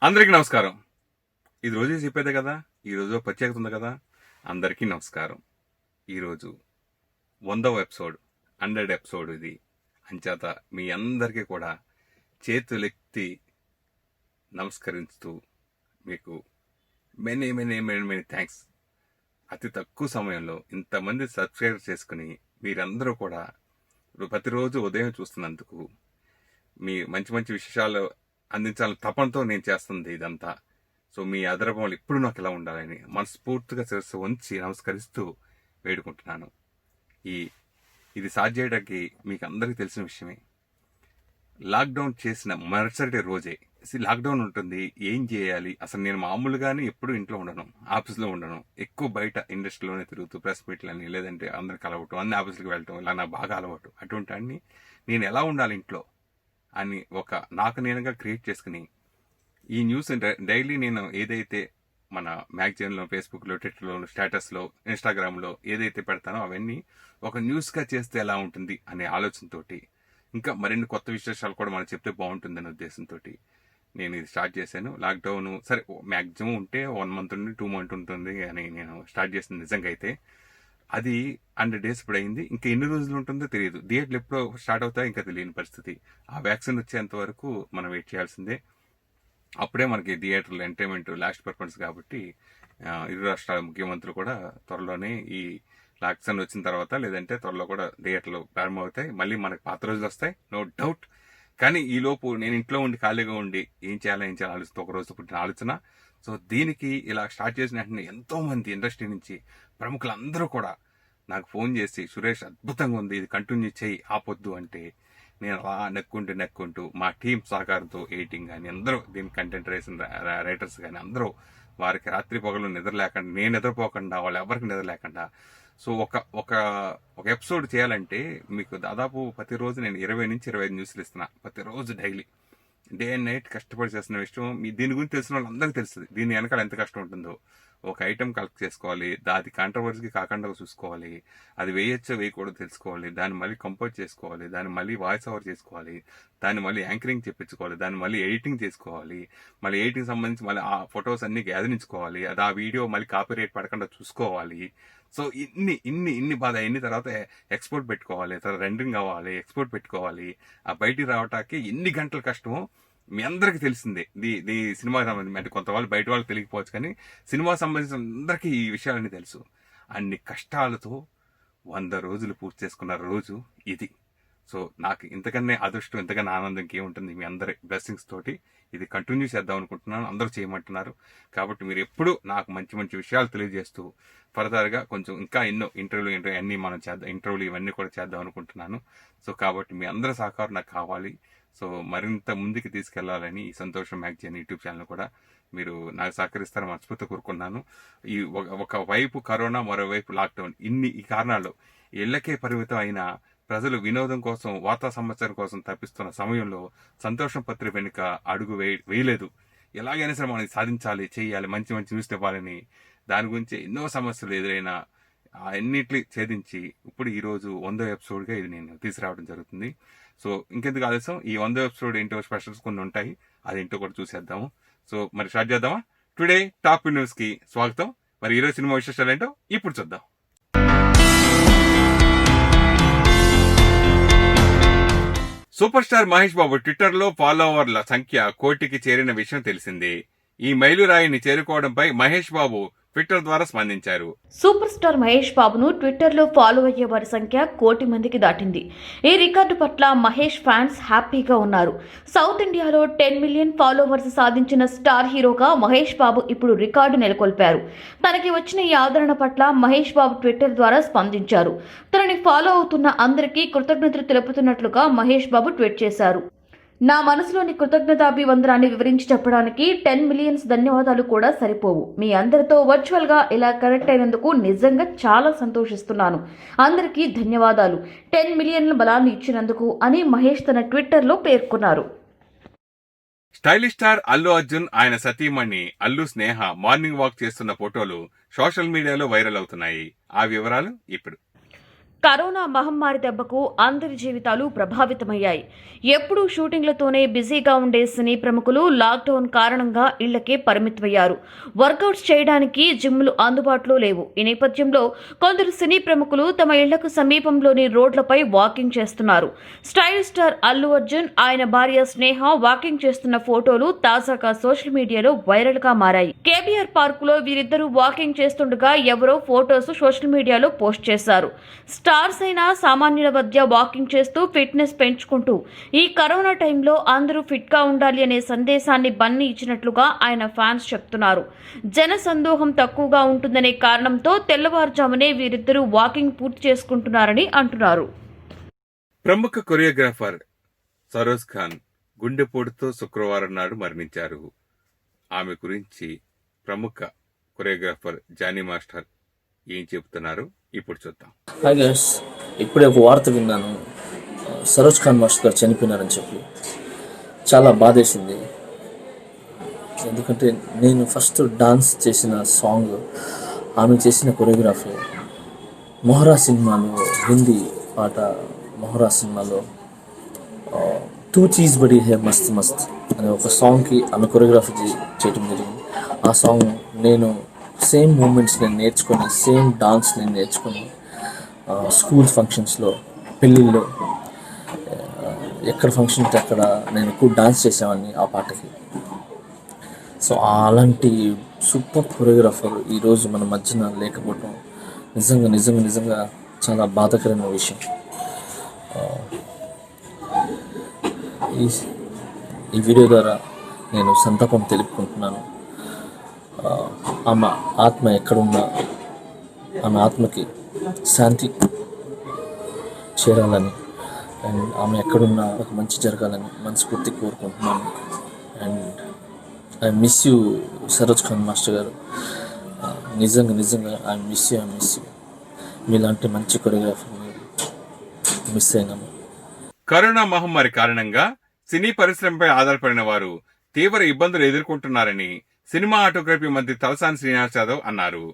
అందరికీ నమస్కారం. ఇది రోజే చెప్పేదే కదా, ఈరోజు ప్రత్యేకత ఉంది కదా. అందరికీ నమస్కారం. ఈరోజు 100వ ఎపిసోడ్, 100 ఎపిసోడ్ ఇది. అంచేత మీ అందరికీ కూడా చేతులెత్తి నమస్కరిస్తూ మీకు many many many many thanks. అతి తక్కువ సమయంలో ఇంతమంది సబ్స్క్రైబ్ చేసుకుని మీరందరూ కూడా ప్రతిరోజు ఉదయం చూస్తున్నందుకు, మీ మంచి మంచి విశేషాలు అందించాలని తపనతో నేను చేస్తుంది ఇదంతా. సో మీ ఆదరణ ఎప్పుడు నాకు ఇలా ఉండాలని మనస్ఫూర్తిగా శిరస్సు వంచి నమస్కరిస్తూ వేడుకుంటున్నాను. ఇది సాధ్యడానికి మీకు అందరికీ తెలిసిన విషయమే. లాక్డౌన్ చేసిన మరుసటి రోజే లాక్డౌన్ ఉంటుంది, ఏం చేయాలి అసలు. నేను మామూలుగానే ఎప్పుడు ఇంట్లో ఉండను, ఆఫీస్లో ఉండను, ఎక్కువ బయట ఇండస్ట్రీలోనే తిరుగుతూ ప్రెస్ మీట్లని లేదంటే అందరికి అలవాటు, అన్ని ఆఫీసులకు వెళ్ళటం ఇలా నాకు బాగా అలవాటు. అటువంటి అన్ని నేను ఎలా ఉండాలి ఇంట్లో అని నాకు నేనుగా క్రియేట్ చేసుకుని ఈ న్యూస్ డైలీ నేను ఏదైతే మన మ్యాగజైన్లో, ఫేస్బుక్లో, ట్విట్టర్లో, స్టేటస్లో, ఇన్స్టాగ్రామ్లో ఏదైతే పెడతానో అవన్నీ ఒక న్యూస్గా చేస్తే ఎలా ఉంటుంది అనే ఆలోచనతోటి, ఇంకా మరిన్ని కొత్త విశేషాలు కూడా మనం చెప్తే బాగుంటుందనే ఉద్దేశంతో నేను ఇది స్టార్ట్ చేశాను. లాక్డౌన్ సరే మ్యాక్సిమం ఉంటే 1 మంత్ ఉండి 2 మంత్ ఉంటుంది అని నేను స్టార్ట్ చేసింది. నిజంగా అయితే అది 100 days ఇప్పుడు అయింది. ఇంకా ఎన్ని రోజులు ఉంటుందో తెలియదు. థియేటర్లు ఎప్పుడో స్టార్ట్ అవుతాయో ఇంకా తెలియని పరిస్థితి. ఆ వ్యాక్సిన్ వచ్చేంత వరకు మనం వెయిట్ చేయాల్సిందే. అప్పుడే మనకి థియేటర్లు ఎంటర్టైన్మెంట్ లాస్ట్ పర్ఫార్మెన్స్ కాబట్టి ఇరు రాష్ట్రాల ముఖ్యమంత్రులు కూడా త్వరలోనే ఈ వ్యాక్సిన్ వచ్చిన తర్వాత లేదంటే త్వరలో కూడా థియేటర్లు ప్రారంభమవుతాయి. మళ్ళీ మనకి పాత రోజులు వస్తాయి, నో డౌట్. కానీ ఈ లోపు నేను ఇంట్లో ఉండి ఖాళీగా ఉండి ఏం చేయాలి ఆలోచిస్తూ ఒక రోజు పుట్టిన ఆలోచన. సో దీనికి ఇలా స్టార్ట్ చేసిన వెంటనే ఎంతో మంది ఇండస్ట్రీ నుంచి ప్రముఖులందరూ కూడా నాకు ఫోన్ చేసి, సురేష్ అద్భుతంగా ఉంది, ఇది కంటిన్యూ చేయి, ఆపొద్దు అంటే నేను అలా నెక్కుంటూ మా టీం సహకారంతో ఎడిటింగ్ కానీ అందరూ దీని కంటెంట్ రైటర్స్ కానీ అందరూ వారికి రాత్రి పగలు నిద్ర లేకుండా, నేను నిద్రపోకుండా, వాళ్ళు ఎవరికి నిద్ర లేకుండా. సో ఒక ఎపిసోడ్ చేయాలంటే మీకు దాదాపు ప్రతిరోజు నేను 20 నుంచి 25 న్యూస్లు ఇస్తున్నా. ప్రతిరోజు డైలీ డే అండ్ నైట్ కష్టపడి చేస్తున్న విషయం దీని గురించి తెలిసిన వాళ్ళందరికీ తెలుస్తుంది. దీని వెనకాల ఎంత కష్టం ఉంటుందో. ఒక ఐటమ్ కలెక్ట్ చేసుకోవాలి, అది కాంట్రవర్సీకి కాకుండా చూసుకోవాలి, అది వేయచ్చో వేయకూడదు తెలుసుకోవాలి, దాన్ని మళ్ళీ కంపోజ్ చేసుకోవాలి, దాన్ని మళ్ళీ వాయిస్ ఓవర్ చేసుకోవాలి, దాన్ని మళ్ళీ యాంకరింగ్ చెప్పించుకోవాలి, దాన్ని మళ్ళీ ఎడిటింగ్ చేసుకోవాలి, మళ్ళీ ఎడిటింగ్ సంబంధించి మళ్ళీ ఆ ఫొటోస్ అన్ని గ్యాదరించుకోవాలి, అది ఆ వీడియో మళ్ళీ కాపీ రైట్ పడకుండా చూసుకోవాలి. సో ఇన్ని బాధ అయిన తర్వాత ఎక్స్పోర్ట్ పెట్టుకోవాలి, తర్వాత రెండరింగ్ అవ్వాలి, ఎక్స్పోర్ట్ పెట్టుకోవాలి, ఆ బయటికి రావటానికి ఎన్ని గంటల కష్టమో మీ అందరికీ తెలిసిందే. ది సినిమా సంబంధించి అంటే కొంత వాళ్ళు బయట వాళ్ళకి తెలియకపోవచ్చు, కానీ సినిమా సంబంధించిన అందరికీ ఈ విషయాలన్నీ తెలుసు. అన్ని కష్టాలతో 100 రోజులు పూర్తి చేసుకున్న రోజు ఇది. సో నాకు ఇంతకన్నా అదృష్టం, ఇంతకన్నా ఆనందం ఇంకేముంటుంది. మీ అందరి బ్లెస్సింగ్స్ తోటి ఇది కంటిన్యూ చేద్దాం అనుకుంటున్నాను. అందరూ చేయమంటున్నారు కాబట్టి మీరు ఎప్పుడు నాకు మంచి మంచి విషయాలు తెలియజేస్తూ ఫర్దర్గా కొంచెం ఇంకా ఎన్నో ఇంటర్వ్యూలు అన్నీ మనం చేద్దాం, ఇంటర్వ్యూలు ఇవన్నీ కూడా చేద్దాం అనుకుంటున్నాను. సో కాబట్టి మీ అందరి సహకారం నాకు కావాలి. సో మరింత ముందుకు తీసుకెళ్లాలని ఈ సంతోషం మ్యాగజైన్ యూట్యూబ్ ఛానల్ కూడా మీరు నాకు సహకరిస్తారని మనస్ఫూర్తిగా కోరుకున్నాను. ఈ ఒకవైపు కరోనా, మరోవైపు లాక్డౌన్, ఈ కారణాలు ఇళ్లకే పరిమితం అయిన ప్రజలు వినోదం కోసం, వార్తా సమాచారం కోసం తప్పిస్తున్న సమయంలో సంతోషం పత్రిక వెనుక అడుగు వేయలేదు. ఎలాగైనా సరే మనం సాధించాలి, చేయాలి, మంచి మంచి న్యూస్ ఇవ్వాలని దాని గురించి ఎన్నో సమస్యలు ఎదురైనా అన్నిటిని ఛేదించి ఇప్పుడు ఈరోజు 100వ ఎపిసోడ్గా ఇది నేను తీసుకురావడం జరుగుతుంది. సో ఇంకెందుకు ఆలస్యం, ఈ 100వ ఎపిసోడ్ ఏంటో స్పెషల్స్ కొన్ని ఉంటాయి, అదేంటో కూడా చూసేద్దాము. సో మరి స్టార్ట్ చేద్దామా? టుడే టాప్ న్యూస్ కి స్వాగతం. మరి ఈరోజు సినిమా విశేషాలు ఏంటో ఇప్పుడు చూద్దాం. సూపర్ స్టార్ మహేష్ బాబు ట్విట్టర్లో ఫాలోవర్ల సంఖ్య 1 కోటికి చేరిన విషయం తెలిసిందే. ఈ మైలురాయిని చేరుకోవడంపై మహేష్ బాబు ట్విట్టర్ ద్వారా స్పందించారు. సూపర్ స్టార్ మహేష్ బాబును ట్విట్టర్లో ఫాలో అయ్యే వారి సంఖ్య 1 కోటి మందికి దాటింది. ఈ రికార్డు పట్ల మహేష్ ఫ్యాన్స్ హ్యాపీగా ఉన్నారు. సౌత్ ఇండియాలో 10 మిలియన్ ఫాలోవర్స్ సాధించిన స్టార్ హీరోగా మహేష్ బాబు ఇప్పుడు రికార్డు నెలకొల్పారు. తనకి వచ్చిన ఈ ఆదరణ పట్ల మహేష్ బాబు ట్విట్టర్ ద్వారా స్పందించారు. తనని ఫాలో అవుతున్న అందరికీ కృతజ్ఞతలు తెలుపుతున్నట్లుగా మహేష్ బాబు ట్వీట్ చేశారు. నా మనసులోని కృతజ్ఞతాభివందనాన్ని వివరించి చెప్పడానికి 10 మిలియన్స్ ధన్యవాదాలు కూడా సరిపోవు. మీ అందరితో వర్చువల్ గా ఇలా కనెక్ట్ అయినందుకు నిజంగా చాలా సంతోషిస్తున్నాను. అందరికీ ధన్యవాదాలు, 10 మిలియన్ల బలాన్ని ఇచ్చినందుకు అని మహేష్ తన ట్విట్టర్లో పేర్కొన్నారు. స్టైలిష్ స్టార్ అల్లు అర్జున్, ఆయన సతీమణి అల్లు స్నేహ మార్నింగ్ వాక్ చేస్తున్న ఫోటోలు సోషల్ మీడియాలో వైరల్ అవుతున్నాయి. ఆ వివరాలు ఇప్పుడు. కరోనా మహమ్మారి దెబ్బకు అందరి జీవితాలు ప్రభావితమయ్యాయి. ఎప్పుడూ షూటింగ్లతోనే బిజీగా ఉండే సినీ ప్రముఖులు లాక్డౌన్ కారణంగా ఇళ్లకే పరిమితమయ్యారు. వర్కౌట్స్ చేయడానికి జిమ్లు అందుబాటులో లేవు. ఈ నేపథ్యంలో కొందరు సినీ ప్రముఖులు తమ ఇళ్లకు సమీపంలోని రోడ్లపై వాకింగ్ చేస్తున్నారు. స్టైల్ స్టార్ అల్లు అర్జున్, ఆయన భార్య స్నేహ వాకింగ్ చేస్తున్న ఫోటోలు తాజాగా సోషల్ మీడియాలో వైరల్ గా మారాయి. కేబీఆర్ పార్క్ లో వీరిద్దరూ వాకింగ్ చేస్తుండగా ఎవరో ఫోటోస్ సోషల్ మీడియాలో పోస్ట్ చేశారు. స్టార్స్ అయినా సామాన్యుల మధ్య వాకింగ్ చేస్తూ ఫిట్నెస్ పెంచుకుంటూ ఈ కరోనా టైంలో అందరూ ఫిట్ గా ఉండాలి అనే సందేశాన్ని బన్నీ ఇచ్చినట్లుగా ఆయన ఫ్యాన్స్ చెప్తున్నారు. జన సందోహం తక్కువగా ఉంటుందనే కారణంతో తెల్లవారుజామునే వీరిద్దరూ వాకింగ్ పూర్తి చేసుకుంటున్నారని అంటున్నారు. ప్రముఖ కొరియోగ్రాఫర్ సరోజ్ ఖాన్ గుండెపోటుతో శుక్రవారం నాడు మరణించారు. ఆమె గురించి ప్రముఖ కొరియోగ్రాఫర్ జానీ మాస్టర్ ఏం చెబుతున్నారు ఇప్పుడు చూద్దాం. హాయ్ గైస్, ఇప్పుడే ఒక వార్త విన్నాను. సరోజ్ ఖాన్ మాస్టర్ గారు చనిపోయినారని చెప్పి చాలా బాధేసింది. ఎందుకంటే నేను ఫస్ట్ డాన్స్ చేసిన సాంగ్, ఆమె చేసిన కొరియోగ్రఫీ మొహరా సినిమాలో, హిందీ పాట మొహరా సినిమాలో తూ చీజ్ బడి హే మస్త్ మస్త్ అనే ఒక సాంగ్కి ఆమె కొరియోగ్రఫీ చేయటం జరిగింది. ఆ సాంగ్ నేను సేమ్ మూమెంట్స్ నేను నేర్చుకొని, సేమ్ డాన్స్ నేను నేర్చుకొని స్కూల్ ఫంక్షన్స్లో, పెళ్ళిళ్ళలో, ఎక్కడ ఫంక్షన్కి అక్కడ నేను ఎక్కువ డాన్స్ చేసేవాడిని ఆ పాటకి. సో అలాంటి సూపర్ కొరియోగ్రాఫర్ ఈరోజు మన మధ్యన లేకపోవటం నిజంగా నిజంగా నిజంగా చాలా బాధాకరమైన విషయం. ఈ వీడియో ద్వారా నేను సంతాపం తెలుపుకుంటున్నాను. ఆమె ఆత్మ ఎక్కడున్నా ఆమె ఆత్మకి శాంతి చేరాలని అండ్ ఆమె ఎక్కడున్నా ఒక మంచి జరగాలని మనస్ఫూర్తి కోరుకుంటున్నాను. And I miss you Saroj Khan master గారు. నిజంగా నిజంగా ఐ మిస్ యూ. మీలాంటి మంచి కొరియోగ్రాఫర్ మిస్ అయినాము. కరోనా మహమ్మారి కారణంగా సినీ పరిశ్రమపై ఆధారపడిన వారు తీవ్ర ఇబ్బందులు ఎదుర్కొంటున్నారని సినిమా ఆటోగ్రఫీ మంత్రి తలసాని శ్రీనివాస్ యాదవ్ అన్నారు.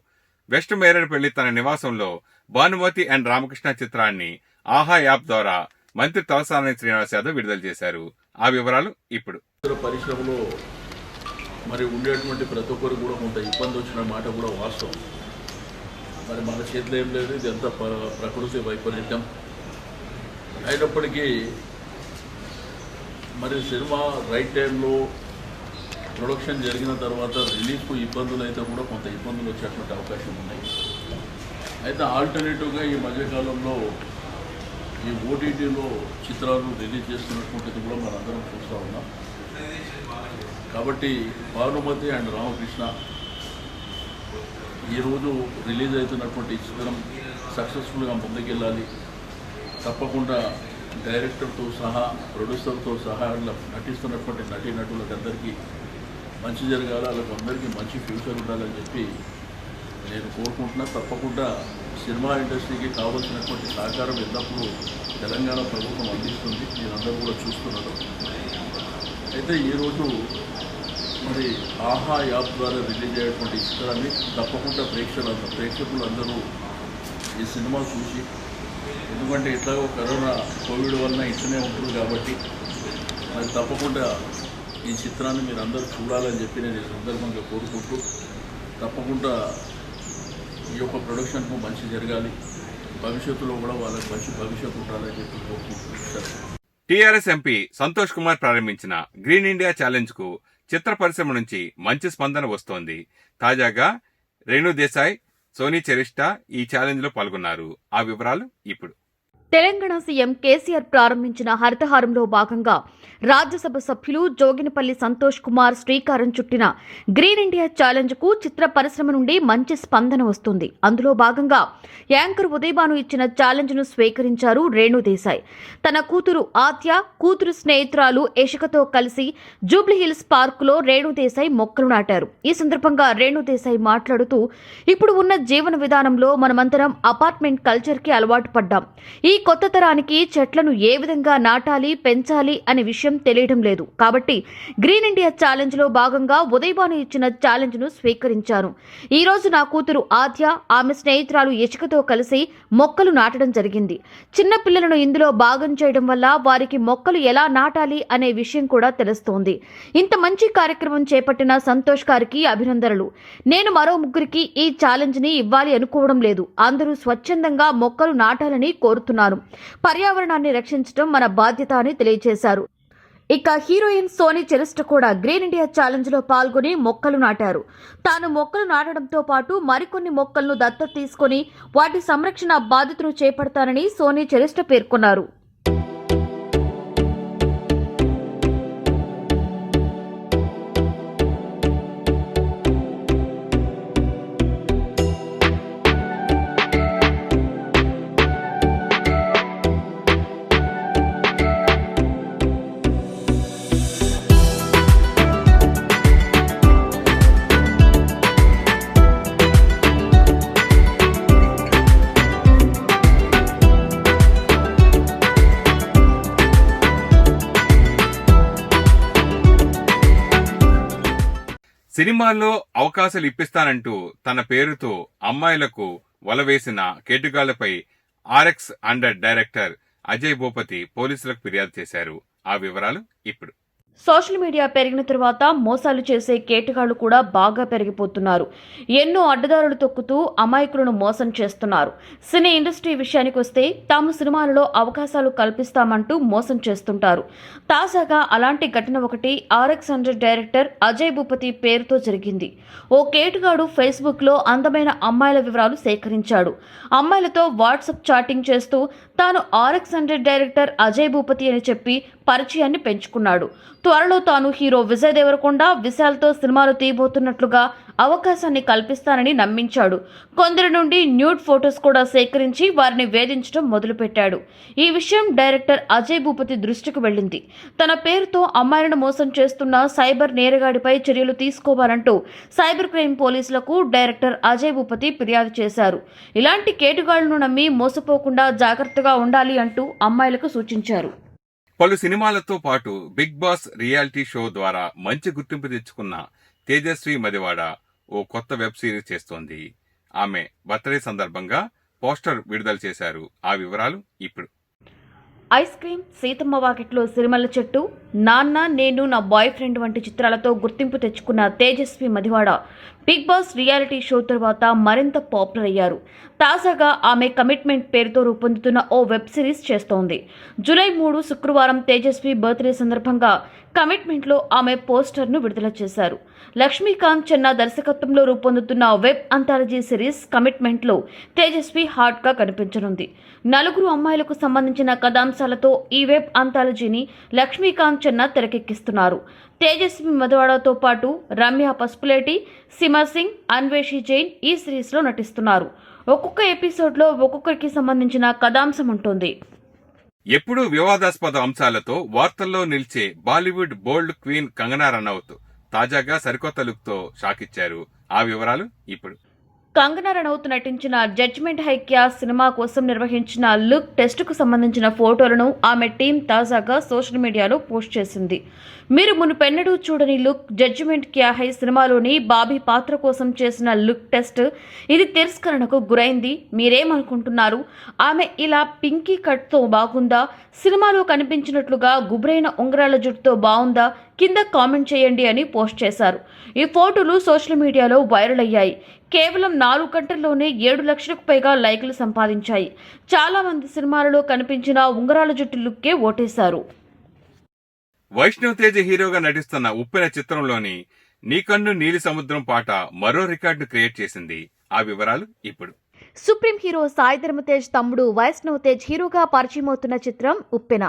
వెస్ట్ మేరేడుపల్లి తన నివాసంలో భానుమతి అండ్ రామకృష్ణ చిత్రాన్ని ఆహా యాప్ ద్వారా మంత్రి తలసాని శ్రీనివాస్ యాదవ్ విడుదల చేశారు. ఆ వివరాలు ఇప్పుడు. పరిశ్రమలో మరి ఉండేటువంటి ప్రతి ఒక్కరు కూడా కొంత ఇబ్బంది వచ్చిన మాట కూడా వాస్తవం. మరి మన చేతిలో ఏం లేదు, ఇది ఎంత ప్రకృతి వైపరీత్యం అయినప్పటికీ మరి సినిమా రైట్ టైంలో ప్రొడక్షన్ జరిగిన తర్వాత రిలీఫ్కు ఇబ్బందులు అయితే కూడా కొంత ఇబ్బందులు వచ్చేటువంటి అవకాశం ఉన్నాయి. అయితే ఆల్టర్నేటివ్గా ఈ మధ్యకాలంలో ఈ ఓటీటీలో చిత్రాలు రిలీజ్ చేస్తున్నటువంటిది కూడా మనందరం చూస్తూ ఉన్నాం. కాబట్టి భానుమతి అండ్ రామకృష్ణ ఈరోజు రిలీజ్ అవుతున్నటువంటి చిత్రం సక్సెస్ఫుల్గా ముందుకెళ్ళాలి. తప్పకుండా డైరెక్టర్తో సహా, ప్రొడ్యూసర్తో సహా నటిస్తున్నటువంటి నటీనటులందరికీ మంచి జరగాలి, వాళ్ళకి అందరికీ మంచి ఫ్యూచర్ ఉండాలని చెప్పి నేను కోరుకుంటున్నా. తప్పకుండా సినిమా ఇండస్ట్రీకి కావాల్సినటువంటి సహకారం ఎల్లప్పుడూ తెలంగాణ ప్రభుత్వం అందిస్తుంది. మీరందరూ కూడా చూస్తున్నారు. అయితే ఈరోజు మరి ఆహా యాప్ ద్వారా రిలీజ్ అయ్యేటువంటి చిత్రాన్ని తప్పకుండా ప్రేక్షకులందరూ ఈ సినిమా చూసి, ఎందుకంటే ఇట్లాగో కరోనా కోవిడ్ వలన ఇట్లనే ఉంటుంది కాబట్టి మరి తప్పకుండా ఈ చిత్రాన్ని మీరు అందరూ చూడాలని చెప్పి నేను ఈ సందర్భంగా కోరుకుంటూ, తప్పకుండా ఈ యొక్క ప్రొడక్షన్కు మంచి జరగాలి, భవిష్యత్తులో కూడా వాళ్ళకి మంచి భవిష్యత్తు ఉండాలని చెప్పి కోరుకుంటున్నాను. టీఆర్ఎస్ ఎంపీ సంతోష్ కుమార్ ప్రారంభించిన గ్రీన్ ఇండియా ఛాలెంజ్ కు చిత్ర పరిశ్రమ నుంచి మంచి స్పందన వస్తోంది. తాజాగా రేణు దేశాయ్, సోనీ చెరిస్టా ఈ ఛాలెంజ్ లో పాల్గొన్నారు. ఆ వివరాలు ఇప్పుడు. తెలంగాణ సీఎం కేసీఆర్ ప్రారంభించిన హరితహారంలో భాగంగా రాజ్యసభ సభ్యులు జోగినపల్లి సంతోష్ కుమార్ శ్రీకారం చుట్టిన గ్రీన్ ఇండియా ఛాలెంజ్ కు చిత్ర పరిశ్రమ నుండి మంచి స్పందన వస్తుంది. అందులో భాగంగా యాంకర్ ఉదయభాను ఇచ్చిన ఛాలెంజ్ ను స్వీకరించారు రేణు దేశాయ్. తన కూతురు ఆద్య, కూతురు స్నేహితురాలు యశికతో కలిసి జూబ్లీహిల్స్ పార్క్ లో రేణు దేశాయ్ మొక్కలు నాటారు. ఈ సందర్భంగా రేణు దేశాయ్ మాట్లాడుతూ, ఇప్పుడు ఉన్న జీవన విధానంలో మనమంతరం అపార్ట్మెంట్ కల్చర్ కి అలవాటు పడ్డాం. ఈ కొత్త తరానికి చెట్లను ఏ విధంగా నాటాలి, పెంచాలి అనే విషయం తెలియడం లేదు. కాబట్టి గ్రీన్ ఇండియా ఛాలెంజ్ లో భాగంగా ఉదయభాను ఇచ్చిన ఛాలెంజ్ ను స్వీకరించాను. ఈ రోజు నా కూతురు ఆద్య, ఆమె స్నేహితురాలు యచికతో కలిసి మొక్కలు నాటడం జరిగింది. చిన్న పిల్లలను ఇందులో భాగం చేయడం వల్ల వారికి మొక్కలు ఎలా నాటాలి అనే విషయం కూడా తెలుస్తోంది. ఇంత మంచి కార్యక్రమం చేపట్టిన సంతోష్ గారికి అభినందనలు. నేను మరో ముగ్గురికి ఈ ఛాలెంజ్ ని ఇవ్వాలి అనుకోవడం లేదు. అందరూ స్వచ్ఛందంగా మొక్కలు నాటాలని కోరుతున్నారు. పర్యావరణాన్ని రక్షించడం మన బాధ్యత అని తెలియజేశారు. ఇక హీరోయిన్ సోనీ చెరిస్ట కూడా గ్రీన్ ఇండియా ఛాలెంజ్ లో పాల్గొని మొక్కలు నాటారు. తాను మొక్కలు నాటడంతో పాటు మరికొన్ని మొక్కలను దత్తత తీసుకుని వాటి సంరక్షణ బాధ్యతను చేపడతానని సోనీ చెరిస్ట పేర్కొన్నారు. సినిమాల్లో అవకాశాలు ఇప్పిస్తానంటూ తన పేరుతో అమ్మాయిలకు వలవేసిన కేటుగాళ్లపై RX100 డైరెక్టర్ అజయ్ భూపతి పోలీసులకు ఫిర్యాదు చేశారు. ఆ వివరాలు ఇప్పుడు. సోషల్ మీడియా పెరిగిన తరువాత మోసాలు చేసే కేటగాళ్లు కూడా బాగా పెరిగిపోతున్నారు. ఎన్నో అడ్డదారులు తొక్కుతూ అమాయకులను మోసం చేస్తున్నారు. సినీ ఇండస్ట్రీ విషయానికి వస్తే తాము సినిమాలలో అవకాశాలు కల్పిస్తామంటూ మోసం చేస్తుంటారు. తాజాగా అలాంటి ఘటన ఒకటి RX100 డైరెక్టర్ అజయ్ భూపతి పేరుతో జరిగింది. ఓ కేటుగాడు ఫేస్బుక్లో అందమైన అమ్మాయిల వివరాలు సేకరించాడు. అమ్మాయిలతో వాట్సాప్ చాటింగ్ చేస్తూ తాను RX100 డైరెక్టర్ అజయ్ భూపతి అని చెప్పి పరిచయాన్ని పెంచుకున్నాడు. త్వరలో తాను హీరో విజయ్ దేవరకొండ, విశాల్తో సినిమాలు తీయబోతున్నట్లుగా అవకాశాన్ని కల్పిస్తానని నమ్మించాడు. కొందరి నుండి న్యూడ్ ఫొటోస్ కూడా సేకరించి వారిని వేధించడం మొదలుపెట్టాడు. ఈ విషయం డైరెక్టర్ అజయ్ భూపతి దృష్టికి వెళ్ళింది. తన పేరుతో అమ్మాయిలను మోసం చేస్తున్న సైబర్ నేరగాడిపై చర్యలు తీసుకోవాలంటూ సైబర్ క్రైమ్ పోలీసులకు డైరెక్టర్ అజయ్ భూపతి ఫిర్యాదు చేశారు. ఇలాంటి కేటుగాళ్లను నమ్మి మోసపోకుండా జాగ్రత్తగా ఉండాలి అంటూ అమ్మాయిలకు సూచించారు. పలు సినిమాలతో పాటు బిగ్ బాస్ రియాలిటీ షో ద్వారా మంచి గుర్తింపు తెచ్చుకున్న తేజస్వి మదివాడ ఓ కొత్త వెబ్ సిరీస్ చేస్తోంది. ఆమె బర్త్డే సందర్భంగా పోస్టర్ విడుదల చేశారు. ఆ వివరాలు ఇప్పుడు. ఐస్ క్రీమ్, సీతమ్మ వాకిట్లో సిరిమల్ల చెట్టు, నాన్న నేను నా బాయ్ ఫ్రెండ్ వంటి చిత్రాలతో గుర్తింపు తెచ్చుకున్న Tejaswi Madivada Big Boss reality show తర్వాత మరింత పాపులర్ అయ్యారు. తాజాగా ఆమె కమిట్మెంట్ పేరుతో రూపొందుతున్న ఓ వెబ్ సిరీస్ చేస్తోంది. జూలై 3 శుక్రవారం తేజస్వి బర్త్డే సందర్భంగా కమిట్మెంట్లో ఆమె పోస్టర్ను విడుదల చేశారు. లక్ష్మీకాంత్ చెన్నా దర్శకత్వంలో రూపొందుతున్న వెబ్ అంథాలజీ సిరీస్ కమిట్మెంట్లో తేజస్వి హాట్గా కనిపించనుంది. 4 అమ్మాయిలకు సంబంధించిన కథాంశాలతో ఈ వెబ్ అంథాలజీని లక్ష్మీకాంత్ చెన్నా తెరకెక్కిస్తున్నారు. తేజస్వి మదివాడతో పాటు రమ్య పసుపులేటి, సిమా సింగ్, అన్వేషి జైన్ ఈ సిరీస్లో నటిస్తున్నారు. ఒక్కొక్క ఎపిసోడ్లో ఒక్కొక్కరికి సంబంధించిన కథాంశం ఉంటుంది. ఎప్పుడూ వివాదాస్పద అంశాలతో వార్తల్లో నిలిచే బాలీవుడ్ బోల్డ్ క్వీన్ కంగనా రనౌత్ తాజాగా సరికొత్త లుక్ తో షాక్ ఇచ్చారు. ఆ వివరాలు ఇప్పుడు. కంగనా రనౌత్ నటించిన జడ్జ్మెంట్ హైక్య సినిమా కోసం నిర్వహించిన లుక్ టెస్టుకు సంబంధించిన ఫోటోలను ఆమె టీం తాజాగా సోషల్ మీడియాలో పోస్ట్ చేసింది. మీరు మునుపెన్నడూ చూడని లుక్ జడ్జ్మెంట్ క్యా హై సినిమాలోని బాబీ పాత్ర కోసం చేసిన లుక్ టెస్ట్. ఇది తిరస్కరణకు గురైంది. మీరేమనుకుంటున్నారు? ఆమె ఇలా పింకీ కట్తో బాగుందా? సినిమాలో కనిపించినట్లుగా గుబురైన ఉంగరాల జుట్టుతో బాగుందా? కింద కామెంట్ చేయండి అని పోస్ట్ చేశారు. ఈ ఫోటోలు సోషల్ మీడియాలో వైరల్ అయ్యాయి. కేవలం 4 గంటల్లోనే 7 లక్షలకు పైగా లైకులు సంపాదించాయి. చాలా మంది సినిమాలలో కనిపించిన ఉంగరాల జుట్టు లుక్కే ఓటేశారు. వైష్ణవ్ తేజ్ హీరోగా నటిస్తున్న ఉప్పెన చిత్రంలోని నీ కన్ను నీలి సముద్రం పాట మరో రికార్డు క్రియేట్ చేసింది. ఆ వివరాలు ఇప్పుడు. సుప్రీం హీరో సాయి ధరమ్ తేజ్ తమ్ముడు వైష్ణవ్ తేజ్ హీరోగా పరిచయమవుతున్న చిత్రం ఉప్పెన.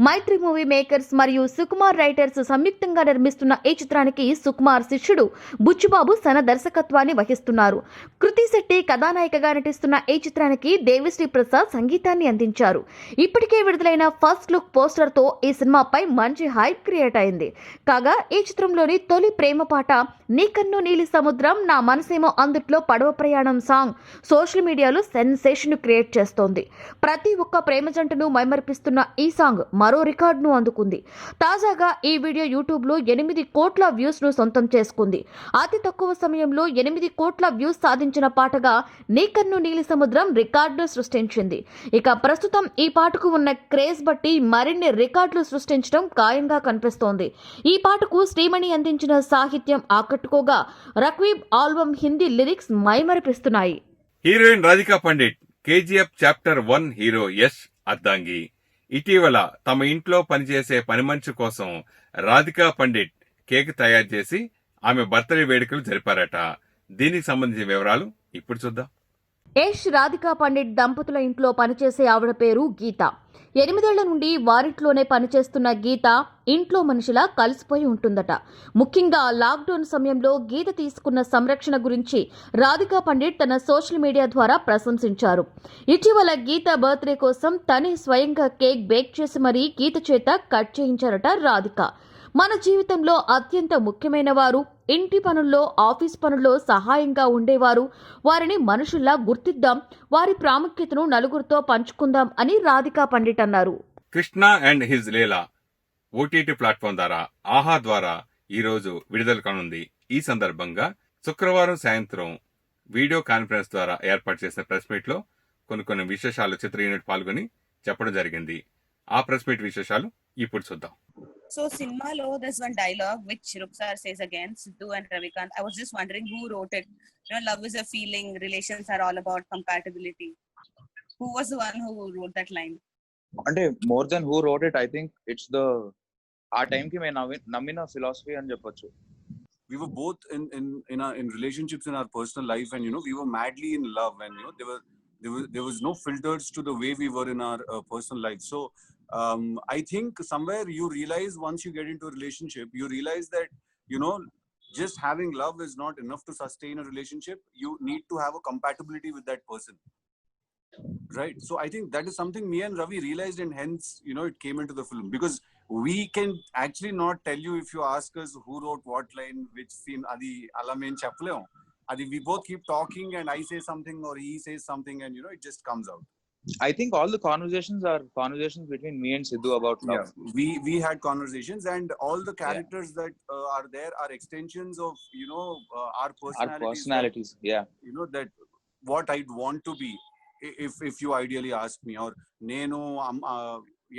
మైత్రి మూవీ మేకర్స్ మరియు సుకుమార్ రైటర్స్ సంయుక్తంగా నిర్మిస్తున్న ఈ చిత్రానికి సుకుమార్ శిష్యుడు బుచ్చుబాబు సన దర్శకత్వాన్ని వహిస్తున్నారు. కృతి శెట్టి కథానాయికగా నటిస్తున్న ఈ చిత్రానికి దేవిశ్రీ ప్రసాద్ సంగీతాన్ని అందించారు. ఇప్పటికే విడుదలైన ఫస్ట్ లుక్ పోస్టర్ తో ఈ సినిమాపై మంచి హైప్ క్రియేట్ అయింది. కాగా ఈ చిత్రంలోని తొలి ప్రేమ పాట నీ కన్ను నీలి సముద్రం నా మనసేమో అందుట్లో పడవ ప్రయాణం సాంగ్ సోషల్ సోషల్ మీడియాలో సెన్సేషన్ క్రియేట్ చేస్తోంది. ప్రతి ఒక్క ప్రేమ జంటను మైమరిపిస్తున్న ఈ సాంగ్ మరో రికార్డును అందుకుంది. తాజాగా ఈ వీడియో యూట్యూబ్లో 8 కోట్ల వ్యూస్ను సొంతం చేసుకుంది. అతి తక్కువ సమయంలో 8 కోట్ల వ్యూస్ సాధించిన పాటగా నీ కన్ను నీలి సముద్రం రికార్డును సృష్టించింది. ఇక ప్రస్తుతం ఈ పాటకు ఉన్న క్రేజ్ బట్టి మరిన్ని రికార్డులు సృష్టించడం ఖాయంగా కనిపిస్తోంది. ఈ పాటకు శ్రీమణి అందించిన సాహిత్యం ఆకట్టుకోగా రక్వీబ్ ఆల్బమ్ హిందీ లిరిక్స్ మైమరిపిస్తున్నాయి. Heroine Radhika Pandit KGF chapter 1 hero Yash అద్దాంగి ఇటీవల తమ ఇంట్లో పనిచేసే పని మనిషి కోసం రాధికా పండిట్ కేక్ తయారు చేసి ఆమె బర్త్డే వేడుకలు జరిపారట. దీనికి సంబంధించిన వివరాలు ఇప్పుడు చూద్దాం. యష్ రాధికా పండిట్ దంపతుల ఇంట్లో పనిచేసే ఆవిడ పేరు గీత. 8 ఏళ్ల నుండి వారింట్లోనే పనిచేస్తున్న గీత ఇంట్లో మనిషిలా కలిసిపోయి ఉంటుందట. ముఖ్యంగా లాక్డౌన్ సమయంలో గీత తీసుకున్న సంరక్షణ గురించి రాధికా పండిట్ తన సోషల్ మీడియా ద్వారా ప్రశంసించారు. ఇటీవల గీత బర్త్డే కోసం తనే స్వయంగా కేక్ బేక్ చేసి మరీ గీత చేత కట్ చేయించారట రాధిక. మన జీవితంలో అత్యంత ముఖ్యమైన వారు, ఇంటి పనుల్లో, ఆఫీస్ పనుల్లో సహాయంగా ఉండేవారు, వారిని మనుషుల్లా గుర్తిద్దాం, వారి ప్రాముఖ్యతను నలుగురితో పంచుకుందాం అని రాధికా పండిట్ అన్నారు. Krishna and his Leela OTT platform ద్వారా ఆహా ద్వారా ఈ రోజు విడుదల కానుంది. ఈ సందర్భంగా శుక్రవారం సాయంత్రం వీడియో కాన్ఫరెన్స్ ద్వారా ఏర్పాటు చేసిన ప్రెస్ మీట్ లో కొన్ని విశేషాలు చిత్ర యూనిట్ పాల్గొని చెప్పడం జరిగింది. ఆ ప్రెస్ మీట్ విశేషాలు ఇప్పుడు చూద్దాం. So Cinema there's one dialogue which Rukhsar says again, Sidhu and Ravikant. I was just wondering who wrote it. You know, love is a feeling, relations are all about compatibility. Who was the one who wrote that line? అంటే more than who wrote it, I think it's the ఆ time కి మేము నమ్మిన philosophy అని చెప్పొచ్చు. We were both in relationships in our personal life, and you know we were madly in love, and you know there was no filters to the way we were in our personal life. So I think somewhere you realize once you get into a relationship, you realize that you know just having love is not enough to sustain a relationship. You need to have a compatibility with that person, right? So I think that is something me and Ravi realized, and hence you know it came into the film, because we can actually not tell you if you ask us who wrote what line, which scene. Adi alamen cheppalem. Adi we both keep talking and I say something or he says something, and you know it just comes out. I think all the conversations are conversations between me and Sidhu about love. Yeah, we had conversations, and all the characters that are there are extensions of you know our personalities. Yeah, you know that what I'd want to be if you ideally ask me, or nenu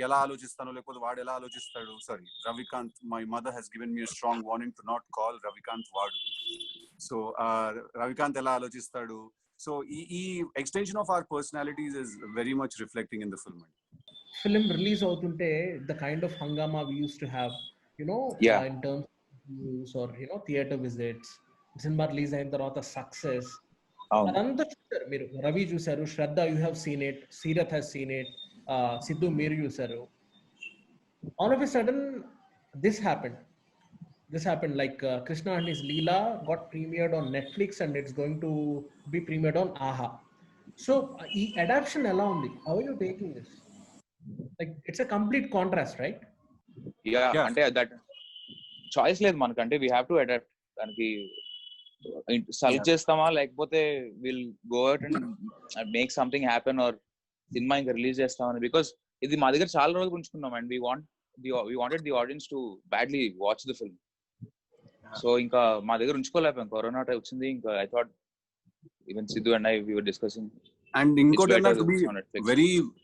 ఎలా ఆలోచిస్తానో లేకపోతే వాడు ఎలా ఆలోచిస్తాడు. Sorry, Ravikanth, my mother has given me strong warning to not call Ravikanth వాడు. So Ravikanth ఎలా ఆలోచిస్తాడు. So ఈ extension of our personalities is very much reflecting in the film. Film release అవుతుంటే ద కైండ్ ఆఫ్ హంగామా we use to have, you know, in terms views or you know theatre visits. Cinema release అయిన తర్వాత success అదంతా చూసారు మీరు. రవి చూసారు, Shraddha you have scene it, Seerat has seen it, Siddhu మీరు చూసారు. All of a sudden this happened like Krishna and his Leela got premiered on Netflix and it's going to be premiered on AHA. So ee adaptation ela undi, how are you taking this? Like it's a complete contrast, right? Yeah. Ante that choice లేదు మనకంటే we have to adapt. దానికి solve చేస్తామా లేకపోతే we'll go out and make something happen or cinema ఇంకా release చేస్తామని, because ఇది మా దగ్గర చాలా రోజులు ఉంచుకున్నాం and we wanted the audience to badly watch the film. So ఇంకా మా దగ్గర ఉంచుకోలేకపోయాం, కరోనా వచ్చింది. ఇంకా I thought even Siddhu and I we were discussing. And ఇంకోటి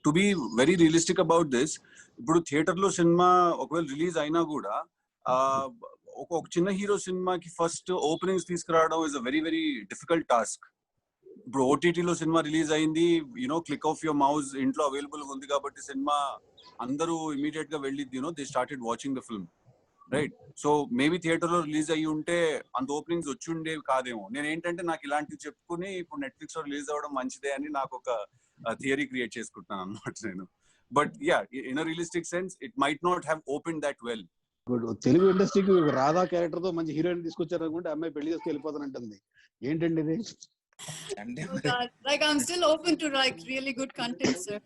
to be very realistic about this, ఇప్పుడు థియేటర్ లో సినిమా ఒకవేళ రిలీజ్ అయినా కూడా ఒక చిన్న హీరో సినిమాకి ఫస్ట్ ఓపెనింగ్స్ తీసుకురావడం is a very very difficult task. ఇప్పుడు ఓటీటీలో సినిమా రిలీజ్ అయింది, you know click of your mouse, ఇంట్లో అవైలబుల్ ఉంది కాబట్టి సినిమా అందరూ ఇమీడియట్ గా వెళ్ళి you know they started watching the film, right? So maybe theatre లో రిలీజ్ అయ్యి ఉంటే అంత ఓపెనింగ్స్ వచ్చి ఉండేవి కాదేమో. నేను ఏంటంటే నాకు ఇలాంటివి చెప్పుకుని ఇప్పుడు నెట్ఫ్లిక్స్ లో రిలీజ్ అవ్వడం మంచిదే అని నాకు ఒక థియరీ క్రియేట్ చేసుకుంటున్నాను అనమాట నేను. But yeah, in a realistic sense it might not have open that well. Telugu ఇండస్ట్రీకి రాధా క్యారెక్టర్ తో మంచి హీరోయిన్ తీసుకొచ్చారు అనుకుంటే అమ్మాయి పెళ్లి చేసుకు వెళ్ళిపోతానంటుంది. ఏంటండి ఇది? Like I'm still open to like really good content, sir.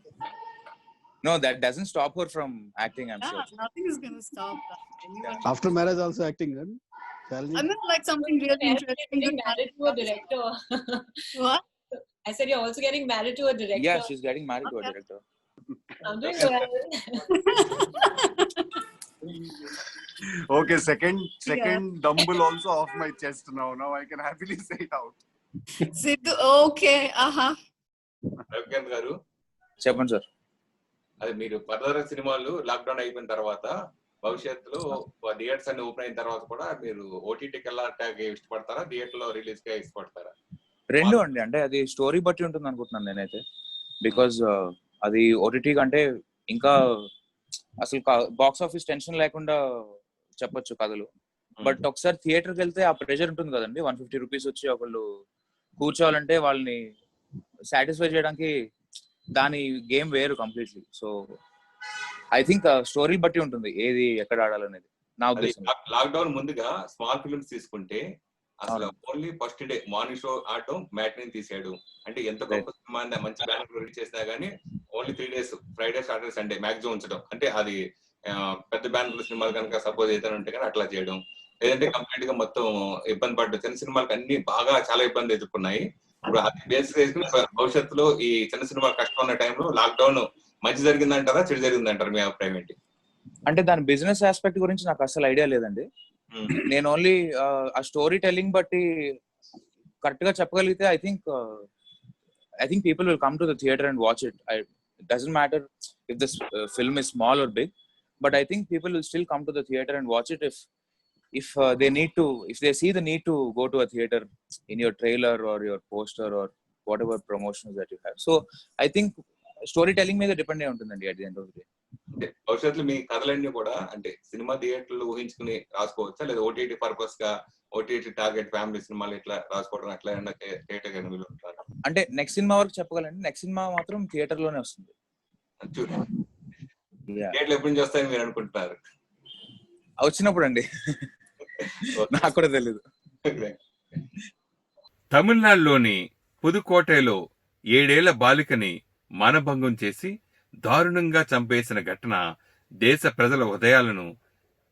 No, that doesn't stop her from acting, I'm sure. Nothing is going to stop anyone. After marriage also acting, then? I mean like something really interesting. Getting married to a director. What? I said you're also getting married to a director. Yeah, she's getting married to a director. I'm doing well. Okay, second dumbbell also off my chest now. Now I can happily say it out. Sidhu, okay. Ravikanth గారు చెప్పండి sir. అది మీరు further సినిమాలు lockdown అయిపోయిన తర్వాత భవిష్యత్తులో theatres అన్ని open అయిన తర్వాత కూడా మీరు ఓటీటీకి వెళ్ళడానికి ఇష్టపడతారా, థియేటర్ లో రిలీజ్ గా ఇష్టపడతారా? రెండు అండి, అంటే అది స్టోరీ బట్టి ఉంటుంది అనుకుంటున్నాను నేనైతే. బికాజ్ అది ఓటీటీ కంటే ఇంకా అసలు బాక్స్ ఆఫీస్ టెన్షన్ లేకుండా చెప్పొచ్చు కథలు. బట్ ఒకసారి థియేటర్కి వెళ్తే ఆ ప్రెషర్ ఉంటుంది కదండి. 150 రూపీస్ వచ్చి ఒకళ్ళు కూర్చోవాలంటే వాళ్ళని సాటిస్ఫై చేయడానికి దాని గేమ్ వేరు completely. So I think story బట్టి ఉంటుంది ఏది ఎక్కడ ఆడాలనేది నా ఉద్దేశం. లాక్డౌన్ ముందుగా స్మాల్ ఫిల్మ్స్ తీసుకుంటే అసలు only first day morning show ఆడటం, మ్యాట్ని తీసాడు. అంటే ఎంత గొప్ప సినిమా మంచి బ్యానర్ రిలీజ్ చేసినా గానీ only 3 days, Friday Saturday Sunday maximum ఉంచడం. అంటే అది పెద్ద బ్యానర్ సినిమాలు కనుక సపోజ్ ఏదైనా ఉంటే కానీ అట్లా చేయడం, లేదంటే కంప్లీట్ గా మొత్తం ఇబ్బంది పడ్డ చిన్న సినిమాలకు అన్ని బాగా చాలా ఇబ్బంది ఎదుర్కొన్నాయి. ఇప్పుడు అది బేస్ చేసుకుని భవిష్యత్తులో ఈ చిన్న సినిమాలు కష్టం ఉన్న టైంలో లాక్డౌన్ మంచి జరిగిందంటారా, చెడు జరిగిందంటారా? మీ అభిప్రాయం ఏంటి? అంటే దాని బిజినెస్ ఆస్పెక్ట్ గురించి నాకు అసలు ఐడియా లేదండి. నేను ఓన్లీ ఆ స్టోరీ టెల్లింగ్ బట్టి కరెక్ట్ గా చెప్పగలిగితే I think people will come to the theatre and watch it. It doesn't matter if this film is small or big, but I think people will still come to the theater and watch it if they see the need to go to a theater in your trailer or your poster or whatever promotions that you have. So I think storytelling మీద depend అయి ఉంటుందండి at the end of the day. అంటే భవిష్యత్తులో మీ కథలన్నీ కూడా అంటే cinema థియేటర్లు ఊహించుకుని రాసుకోవచ్చా, లేదా ఓటీటీ పర్పస్ గా ఓటీటీ టార్గెట్ ఫ్యామిలీ సినిమాలు ఇట్లా రాసుకోవడం అట్లా ఏమన్నా థియేటర్ ఉంటారా? అంటే నెక్స్ట్ సినిమా వరకు చెప్పగలండి. నెక్స్ట్ సినిమా మాత్రం థియేటర్ లోనే వస్తుంది. థియేటర్లు ఎప్పుడు నుంచి వస్తాయని మీరు అనుకుంటున్నారు? వచ్చినప్పుడు అండి, నాకు కూడా తెలీదు. తమిళనాడులోని పుదుకోటైలో 7 ఏళ్ల బాలికని మానభంగం చేసి దారుణంగా చంపేసిన ఘటన దేశ ప్రజల హృదయాలను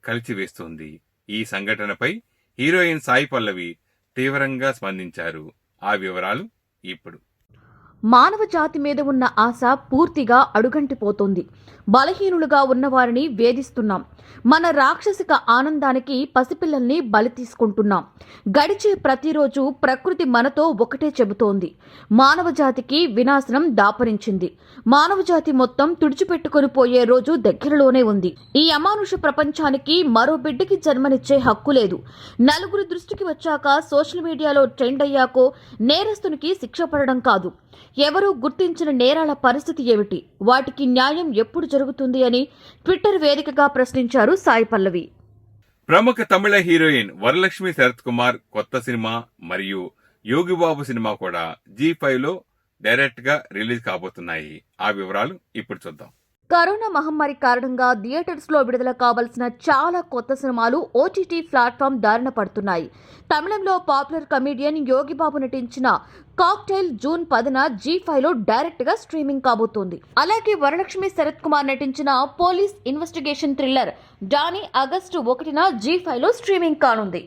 కలిచివేస్తోంది. ఈ సంఘటనపై హీరోయిన్ సాయి పల్లవి తీవ్రంగా స్పందించారు. ఆ వివరాలు ఇప్పుడు. మానవ జాతి మీద ఉన్న ఆశ పూర్తిగా అడుగంటిపోతోంది. బలహీనులుగా ఉన్నవారిని వేధిస్తున్నాం. మన రాక్షసిక ఆనందానికి పసిపిల్లల్ని బలి తీసుకుంటున్నాం. గడిచే ప్రతిరోజు ప్రకృతి మనతో ఒకటే చెబుతోంది. మానవ జాతికి వినాశనం దాపరించింది. మానవ జాతి మొత్తం తుడిచిపెట్టుకుని పోయే రోజు దగ్గరలోనే ఉంది. ఈ అమానుష ప్రపంచానికి మరో బిడ్డకి జన్మనిచ్చే హక్కు లేదు. నలుగురి దృష్టికి వచ్చాక సోషల్ మీడియాలో ట్రెండ్ అయ్యాకో నేరస్తునికి శిక్ష పడడం కాదు, ఎవరూ గుర్తించిన నేరాల పరిస్థితి ఏమిటి, వాటికి న్యాయం ఎప్పుడు జరుగుతుంది అని ట్విట్టర్ వేదికగా ప్రశ్నించారు సాయి పల్లవి. ప్రముఖ తమిళ హీరోయిన్ వరలక్ష్మి శరత్ కుమార్ కొత్త సినిమా మరియు యోగిబాబు సినిమా కూడా G5లో డైరెక్ట్ గా రిలీజ్ కాబోతున్నాయి. ఆ వివరాలు ఇప్పుడు చూద్దాం. కరోనా మహమ్మారి కారణంగా థియేటర్స్ లో విడుదల కావాల్సిన చాలా కొత్త సినిమాలు ఓటీటీ ప్లాట్ఫామ్ దారిన పడుతున్నాయి. తమిళంలో పాపులర్ కమీడియన్ యోగిబాబు నటించిన కాక్టైల్ జూన్ 10న G5లో డైరెక్ట్ గా స్ట్రీమింగ్ కాబోతోంది. అలాగే వరలక్ష్మి శరత్ కుమార్ నటించిన police investigation thriller Danny August 1న G5లో స్ట్రీమింగ్ కానుంది.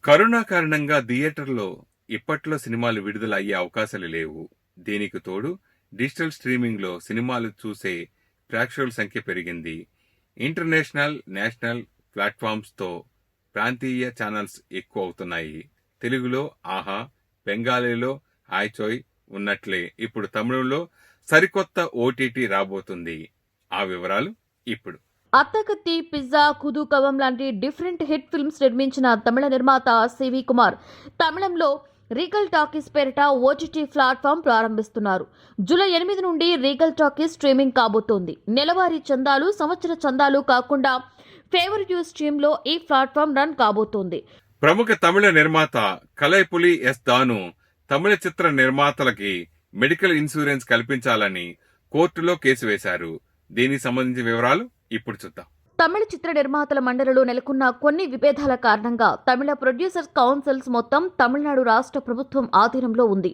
కరోనా కారణంగా థియేటర్లో ఇప్పట్లో సినిమాలు విడుదల అయ్యే అవకాశాలు లేవు. దీనికి తోడు డిజిటల్ స్ట్రీమింగ్ లో సినిమాలు చూసే ప్రేక్షకుల సంఖ్య పెరిగింది. ఇంటర్నేషనల్, నేషనల్ ప్లాట్ఫామ్స్ తో ప్రాంతీయ ఛానల్స్ ఎక్కువ అవుతున్నాయి. తెలుగులో ఆహా, బెంగాలీలో హాయ్చోయ్ ఉన్నట్లే ఇప్పుడు తమిళంలో సరికొత్త ఓటీటీ రాబోతుంది. ఆ వివరాలు ఇప్పుడు. అత్తకత్తి, పిజ్జా, కుదూకవం లాంటి డిఫరెంట్ హిట్ ఫిల్మ్స్ నిర్మించిన తమిళ నిర్మాత సివి కుమార్ తమిళంలో రీగల్ టాకీస్ పేరిట ఓటీటీ ప్లాట్ఫామ్ ప్రారంభిస్తున్నారు. జూలై 8 నుండి రీగల్ టాకీస్ స్ట్రీమింగ్ కాబోతోంది. నెలవారీ చందాలు, సంవత్సర చందాలు కాకుండా ఫేవర్ వ్యూ స్ట్రీమ్ లో ఈ ప్లాట్ఫామ్ రన్ కాబోతోంది. ప్రముఖ తమిళ నిర్మాత కలైపులి ఎస్ దాను తమిళ చిత్ర నిర్మాతలకి మెడికల్ ఇన్సూరెన్స్ కల్పించాలని కోర్టులో కేసు వేశారు. దీనికి సంబంధించిన వివరాలు ఇప్పుడు చూద్దాం. తమిళ చిత్ర నిర్మాతల మండలిలో నెలకొన్న కొన్ని విభేదాల కారణంగా తమిళ ప్రొడ్యూసర్స్ కౌన్సిల్స్ మొత్తం తమిళనాడు రాష్ట్ర ప్రభుత్వం ఆధీనంలో ఉంది.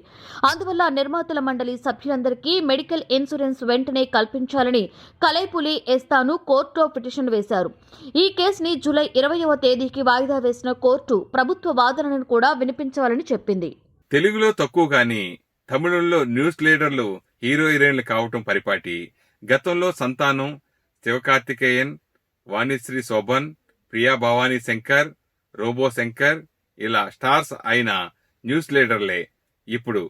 అందువల్ల నిర్మాతల మండలి సభ్యులందరికీ మెడికల్ ఇన్సూరెన్స్ వెంటనే కల్పించాలని కలైపులి ఎస్తాను కోర్టులో పిటిషన్ వేశారు. ఈ కేసుని జూలై 20వ తేదీకి వాయిదా వేసిన కోర్టు ప్రభుత్వ వాదనను కూడా వినిపించాలని చెప్పింది. తెలుగులో తక్కువ గాని తమిళంలో న్యూస్ లీడర్లు హీరో హీరోయిన్లు కావటం పరిపాటి. గతంలో సంతానం, శివకార్తికేయన్, వాణిశ్రీ శోభన్, ప్రియా భవానీ శంకర్, రోబో శంకర్ ఇలా స్టార్స్ అయిన న్యూస్ లీడర్లే ఇప్పుడు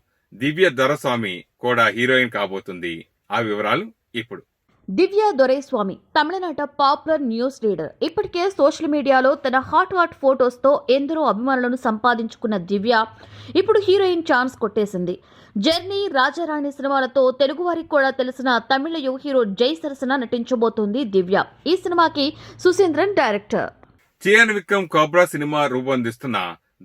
దివ్య దొరస్వామి కూడా హీరోయిన్ కాబోతుంది. ఆ వివరాలు ఇప్పుడు. దివ్య దొరైస్వామి తమిళనాట పాపులర్ న్యూస్ లీడర్. ఇప్పటికే సోషల్ మీడియాలో తన హాట్ ఫోటోస్తో ఎందరో అభిమానులను సంపాదించుకున్న దివ్య ఇప్పుడు హీరోయిన్ ఛాన్స్ కొట్టేసింది. జర్నీ, రాజారాణి సినిమాలతో తెలుగువారికి కూడా తెలిసిన తమిళ యువ హీరో జై సరసన నటించబోతోంది దివ్య. ఈ సినిమాకి Suseenthiran director. Chiyaan Vikram Cobra cinema రూపొందిస్తున్న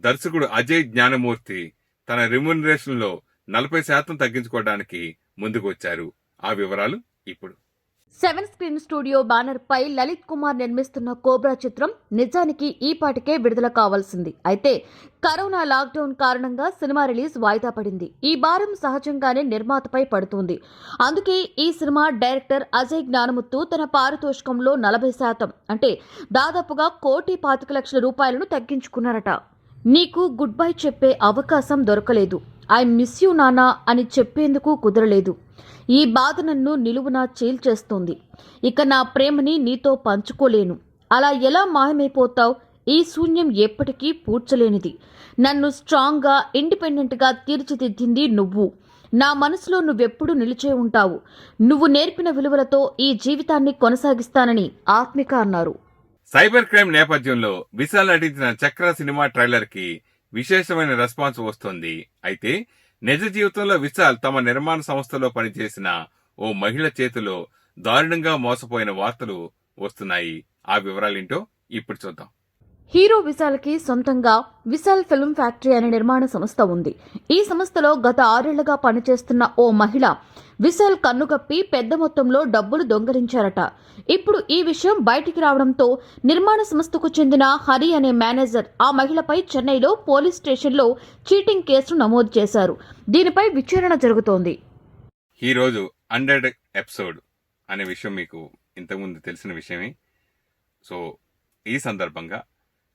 దర్శకుడు అజయ్ జ్ఞానమూర్తి తన రెమ్యునరేషన్ లో 40% తగ్గించుకోవడానికి ముందుకు వచ్చారు. ఆ వివరాలు ఇప్పుడు. 7 స్క్రీన్ స్టూడియో బ్యానర్ పై లలిత్ కుమార్ నిర్మిస్తున్న కోబ్రా చిత్రం నిజానికి ఈ పాటికే విడుదల కావాల్సింది. అయితే కరోనా లాక్డౌన్ కారణంగా సినిమా రిలీజ్ వాయిదా పడింది. ఈ భారం సహజంగానే నిర్మాతపై పడుతుంది. అందుకే ఈ సినిమా డైరెక్టర్ అజయ్ జ్ఞానముత్తు తన పారితోషికంలో 40% అంటే దాదాపుగా 1,25,00,000 రూపాయలను తగ్గించుకున్నారట. నీకు గుడ్ బై చెప్పే అవకాశం దొరకలేదు, ఐ మిస్ యూ నానా అని చెప్పేందుకు కుదరలేదు, ఈ బాధ నన్ను నిలువునా చీల్చేస్తోంది, ఇక నా ప్రేమని నీతో పంచుకోలేను, అలా ఎలా మాయమైపోతావు, ఈ శూన్యం ఎప్పటికీ పూడ్చలేనిది, నన్ను స్ట్రాంగ్గా ఇండిపెండెంట్గా తీర్చిదిద్దింది నువ్వు, నా మనసులో నువ్వెప్పుడు నిలిచే ఉంటావు, నువ్వు నేర్పిన విలువలతో ఈ జీవితాన్ని కొనసాగిస్తానని ఆత్మిక అన్నారు. సైబర్ క్రైమ్ నేపథ్యంలో విశాల్ నటించిన చక్ర సినిమా ట్రైలర్ కి విశేషమైన రెస్పాన్స్ వస్తోంది. అయితే నిజ జీవితంలో విశాల్ తమ నిర్మాణ సంస్థలో పనిచేసిన ఓ మహిళ చేతిలో దారుణంగా మోసపోయిన వార్తలు వస్తున్నాయి. ఆ వివరాలేంటో ఇప్పుడు చూద్దాం. హీరో విశాల్కి సొంతంగా విశాల్ ఫిల్మ్ ఫ్యాక్టరీ అనే నిర్మాణ సంస్థ ఉంది. ఈ సంస్థలో గత 6 ఏళ్లుగా పనిచేస్తున్న ఓ మహిళ విశాల్ కన్నుగప్పి పెద్ద మొత్తంలో డబ్బులు దొంగలించారట. ఇప్పుడు ఈ విషయం బయటికి రావడంతో నిర్మాణ సంస్థకు చెందిన హరి అనే మేనేజర్ ఆ మహిళపై చెన్నైలో పోలీస్ స్టేషన్లో చీటింగ్ కేసును నమోదు చేశారు. దీనిపై విచారణ జరుగుతోంది. ఈ రోజు 100 ఎపిసోడ్ అనే విషయం మీకు ఇంతకుముందు తెలిసిన విషయమే. సో ఈ సందర్భంగా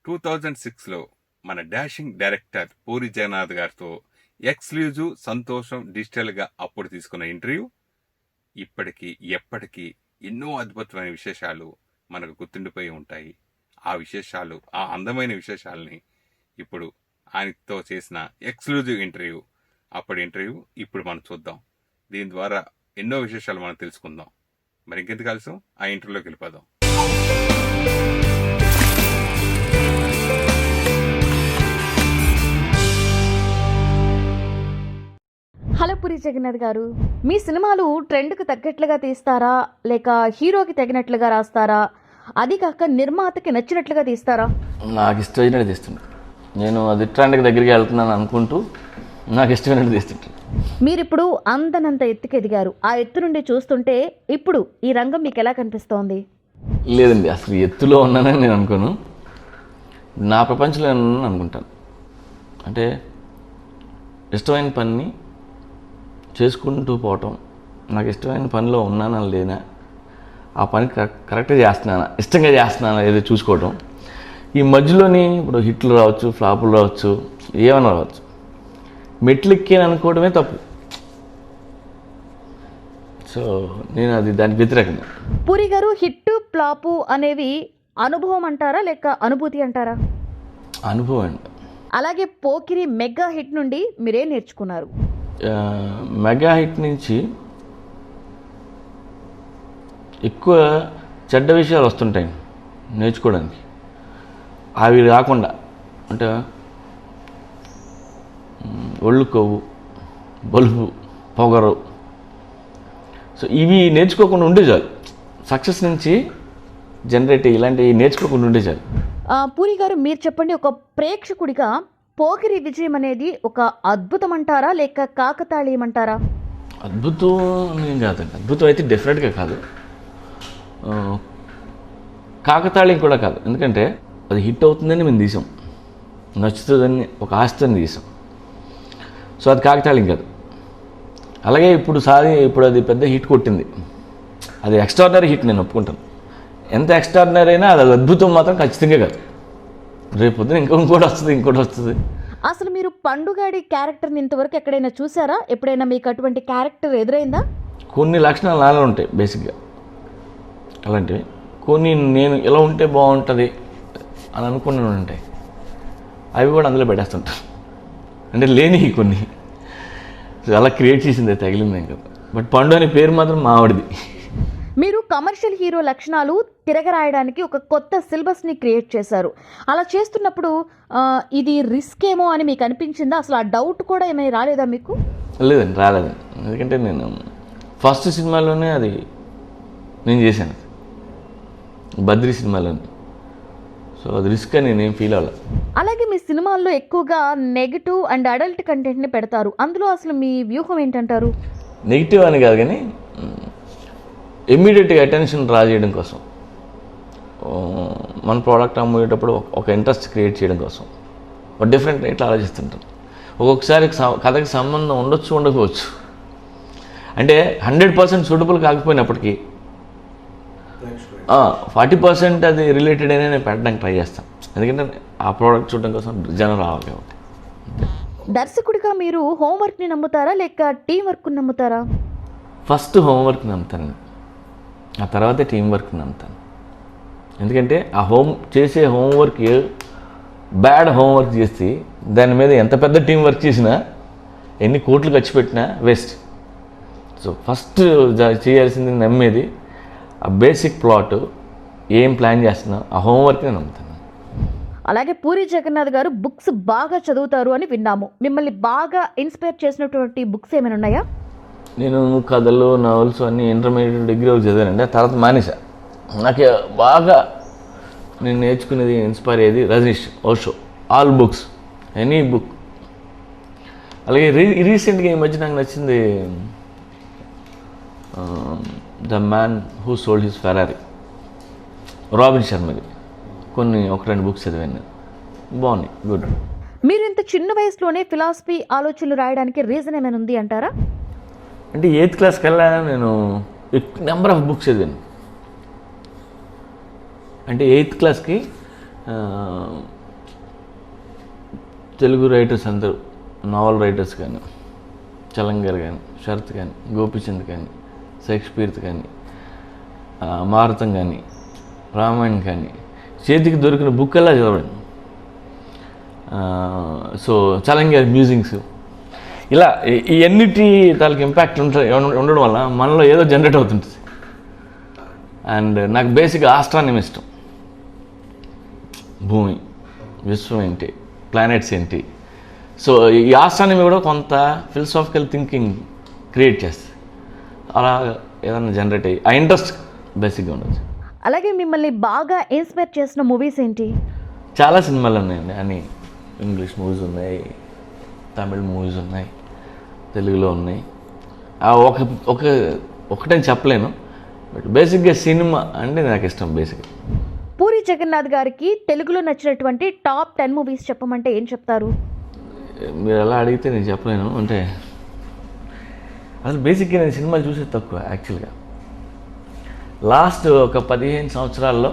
2006లో మన డాషింగ్ డైరెక్టర్ పూరి జగన్నాథ్ గారితో ఎక్స్క్లూజివ్ సంతోషం డిజిటల్గా అప్పుడు తీసుకున్న ఇంటర్వ్యూ ఇప్పటికీ ఎప్పటికీ ఎన్నో అద్భుతమైన విశేషాలు మనకు గుర్తుండిపోయి ఉంటాయి. ఆ విశేషాలు, ఆ అందమైన విశేషాలని ఇప్పుడు ఆయనతో చేసిన ఎక్స్క్లూజివ్ ఇంటర్వ్యూ, అప్పటి ఇంటర్వ్యూ ఇప్పుడు మనం చూద్దాం. దీని ద్వారా ఎన్నో విశేషాలు మనం తెలుసుకుందాం. మరి ఇంకెందుకు ఆలస్యం, ఆ ఇంటర్వ్యూలోకి వెళ్ళిపోదాం. హలో పూరి జగన్నాథ్ గారు, మీ సినిమాలు ట్రెండ్కి తగ్గట్లుగా తీస్తారా లేక హీరోకి తగినట్లుగా రాస్తారా? అది కాక నిర్మాతకి నచ్చినట్లుగా తీస్తారా? నాకు ఇష్టమైనట్టు తీస్తుంటాను. నేను అది ట్రెండ్కి దగ్గరికి వెళ్తున్నాను అనుకుంటూ నాకు ఇష్టమైనట్టు తీస్తుంటాను. మీరిప్పుడు అందనంత ఎత్తుకి ఎదిగారు. ఆ ఎత్తు నుండి చూస్తుంటే ఇప్పుడు ఈ రంగం మీకు ఎలా కనిపిస్తోంది? లేదండి, అసలు ఎత్తులో ఉన్నానని నేను అనుకోను. నా ప్రపంచంలో ఉన్నాను అనుకుంటాను. అంటే ఇష్టమైన పని చేసుకుంటూ పోవటం, నాకు ఇష్టమైన పనిలో ఉన్నానా లేనా, ఆ పని కరెక్ట్గా చేస్తున్నానా, ఇష్టంగా చేస్తున్నానా ఏదో చూసుకోవటం. ఈ మధ్యలోని ఇప్పుడు హిట్లు రావచ్చు, ఫ్లాపులు రావచ్చు, ఏమైనా రావచ్చు, మెట్లెక్కి అనుకోవడమే తప్పు. సో నేను అది దానికి వ్యతిరేకంగా. పూరి గారు, హిట్ ఫ్లాపు అనేవి అనుభవం అంటారా లేక అనుభూతి అంటారా? అనుభవం అండి. అలాగే పోకిరి మెగా హిట్ నుండి మీరేం నేర్చుకున్నారు? మెగా హిట్ నుంచి ఎక్కువ చెడ్డ విషయాలు వస్తుంటాయి నేర్చుకోవడానికి. అవి రాకుండా, అంటే ఒళ్ళు కొవ్వు, బలుపు, పొగరు, సో ఇవి నేర్చుకోకుండా ఉండే చాలు. సక్సెస్ నుంచి జనరేట్ ఇలాంటివి నేర్చుకోకుండా ఉండే చాలు. పూరి గారు, మీరు చెప్పండి, ఒక ప్రేక్షకుడిగా పోకిరి విజయం అనేది ఒక అద్భుతం అంటారా లేక కాకతాళీయం అంటారా? అద్భుతం ఏం కాదండి. అద్భుతం అయితే డెఫినెట్గా కాదు, కాకతాళీయం కూడా కాదు. ఎందుకంటే అది హిట్ అవుతుందని మేము తీసాం, నచ్చుతుందని ఒక ఆశతో తీసాం. సో అది కాకతాళీయం కాదు. అలాగే ఇప్పుడు అది పెద్ద హిట్ కొట్టింది, అది ఎక్స్ట్రాడినరీ హిట్, నేను ఒప్పుకుంటాను. ఎంత ఎక్స్ట్రాడినరీ అయినా అది అద్భుతం మాత్రం ఖచ్చితంగా కాదు. రేపు పొద్దున ఇంకోటి వస్తుంది. అసలు మీరు పండుగాడి క్యారెక్టర్ని ఇంతవరకు ఎక్కడైనా చూసారా? ఎప్పుడైనా మీకు అటువంటి క్యారెక్టర్ ఎదురైందా? కొన్ని లక్షణాలు నాలో ఉంటాయి బేసిక్గా, అలాంటివి కొన్ని నేను ఇలా ఉంటే బాగుంటుంది అని అనుకున్నాను ఉంటాయి, అవి కూడా అందులో పెట్టేస్తుంటాను. అంటే లేని కొన్ని అలా క్రియేట్ చేసింది తగిలింది ఇంకా. బట్ పండు అనే పేరు మాత్రం మా ఆవిడది. మీరు కమర్షియల్ హీరో లక్షణాలు తిరగరాయడానికి ఒక కొత్త సిలబస్ని క్రియేట్ చేశారు. అలా చేస్తున్నప్పుడు ఇది రిస్క్ ఏమో అని మీకు అనిపించిందా? అసలు ఆ డౌట్ కూడా ఏమైనా రాలేదా మీకు? లేదండి, రాలేదండి. ఎందుకంటే నేను ఫస్ట్ సినిమాలోనే అది నేను చేశాను, బద్రీ సినిమాలోనే. సో అది రిస్క్ అని నేనేం ఫీల్ అవ్వాలి. అలాగే మీ సినిమాల్లో ఎక్కువగా నెగిటివ్ అండ్ అడల్ట్ కంటెంట్ని పెడతారు. అందులో అసలు మీ వ్యూహం ఏంటంటారు? నెగిటివ్ అని కాదు కానీ ఇమ్మీడియట్గా అటెన్షన్ డ్రా చేయడం కోసం, మన ప్రోడక్ట్ అమ్మేటప్పుడు ఒక ఇంట్రెస్ట్ క్రియేట్ చేయడం కోసం ఒక డిఫరెంట్ ఇట్లా ఆలోచిస్తుంటాను. ఒక్కొక్కసారి కథకి సంబంధం ఉండొచ్చు, ఉండకపోవచ్చు. అంటే 100% సూటబుల్ కాకపోయినప్పటికీ 40% అది రిలేటెడ్ అయినా నేను పెట్టడానికి ట్రై చేస్తాను. ఎందుకంటే ఆ ప్రోడక్ట్ చూడడం కోసం జనం రావాలి కాబట్టి. దర్శకుడిగా మీరు హోంవర్క్ని నమ్ముతారా లేక టీం వర్క్ని నమ్ముతారా? ఫస్ట్ హోంవర్క్ నమ్ముతాను, ఆ తర్వాతే టీం వర్క్ నమ్ముతాను. ఎందుకంటే ఆ చేసే హోంవర్క్ బ్యాడ్ హోంవర్క్ చేసి దాని మీద ఎంత పెద్ద టీం వర్క్ చేసినా, ఎన్ని కోట్లు ఖర్చు పెట్టినా వేస్ట్. సో ఫస్ట్ చేయాల్సింది నమ్మేది ఆ బేసిక్ ప్లాట్, ఏం ప్లాన్ చేస్తున్నా ఆ హోంవర్క్ని నమ్ముతాను. అలాగే పూరి జగన్నాథ్ గారు బుక్స్ బాగా చదువుతారు అని విన్నాము. మిమ్మల్ని బాగా ఇన్స్పైర్ చేసినటువంటి బుక్స్ ఏమైనా ఉన్నాయా? నేను కథలు, నవల్స్ అన్నీ ఇంటర్మీడియట్ డిగ్రీ చదివానండి. ఆ తర్వాత మానేసా. నాకు బాగా నేను నేర్చుకునేది, ఇన్స్పైర్ అయ్యేది Rajneesh, Osho, all books, any book. అలాగే రీసెంట్గా ఈ మధ్య నాకు నచ్చింది the man who sold his Ferrari, Robin శర్మది. ఒక 2 బుక్స్ చదివాను, బాగున్నాయి, గుడ్. మీరు ఇంత చిన్న వయసులోనే ఫిలాసఫీ ఆలోచనలు రాయడానికి రీజన్ ఏమైనా ఉంది అంటారా? అంటే 8th క్లాస్ కల్లా నేను నెంబర్ ఆఫ్ బుక్స్ చదివాను. అంటే 8th క్లాస్కి తెలుగు రైటర్స్ అందరూ, నావల్ రైటర్స్ కానీ, చలంగర్ కానీ, శరత్ కానీ, గోపీచంద్ కానీ, షేక్స్పియర్ కానీ, భారతం కానీ, రామాయణం కానీ చేతికి దొరికిన బుక్ అలా చదవండి. సో చలంగర్ మ్యూజింగ్స్, ఇలా ఇవన్నిటి తాలూకు ఇంపాక్ట్ ఉండడం వల్ల మనలో ఏదో జనరేట్ అవుతుంటుంది. అండ్ నాకు బేసిక్గా ఆస్ట్రానమీ ఇష్టం. భూమి, విశ్వం ఏంటి, ప్లానెట్స్ ఏంటి. సో ఈ ఆస్ట్రానమీ కూడా కొంత ఫిలసాఫికల్ థింకింగ్ క్రియేట్ చేస్తుంది. అలా ఏదైనా జనరేట్ అయ్యి ఆ ఇంట్రెస్ట్ బేసిక్గా ఉండొచ్చు. అలాగే మిమ్మల్ని బాగా ఇన్స్పైర్ చేసిన మూవీస్ ఏంటి? చాలా సినిమాలు ఉన్నాయండి. అని ఇంగ్లీష్ మూవీస్ ఉన్నాయి, తమిళ్ మూవీస్ ఉన్నాయి, తెలుగులో ఉన్నాయి. ఒకటని చెప్పలేను, బట్ బేసిక్గా సినిమా అంటే నాకు ఇష్టం. బేసిక్గా పూరి జగన్నాథ్ గారికి తెలుగులో నచ్చినటువంటి టాప్ 10 మూవీస్ చెప్పమంటే ఏం చెప్తారు? మీరు ఎలా అడిగితే నేను చెప్పలేను. అంటే అసలు బేసిక్గా నేను సినిమాలు చూసేది తక్కువ యాక్చువల్గా. లాస్ట్ ఒక 15 సంవత్సరాల్లో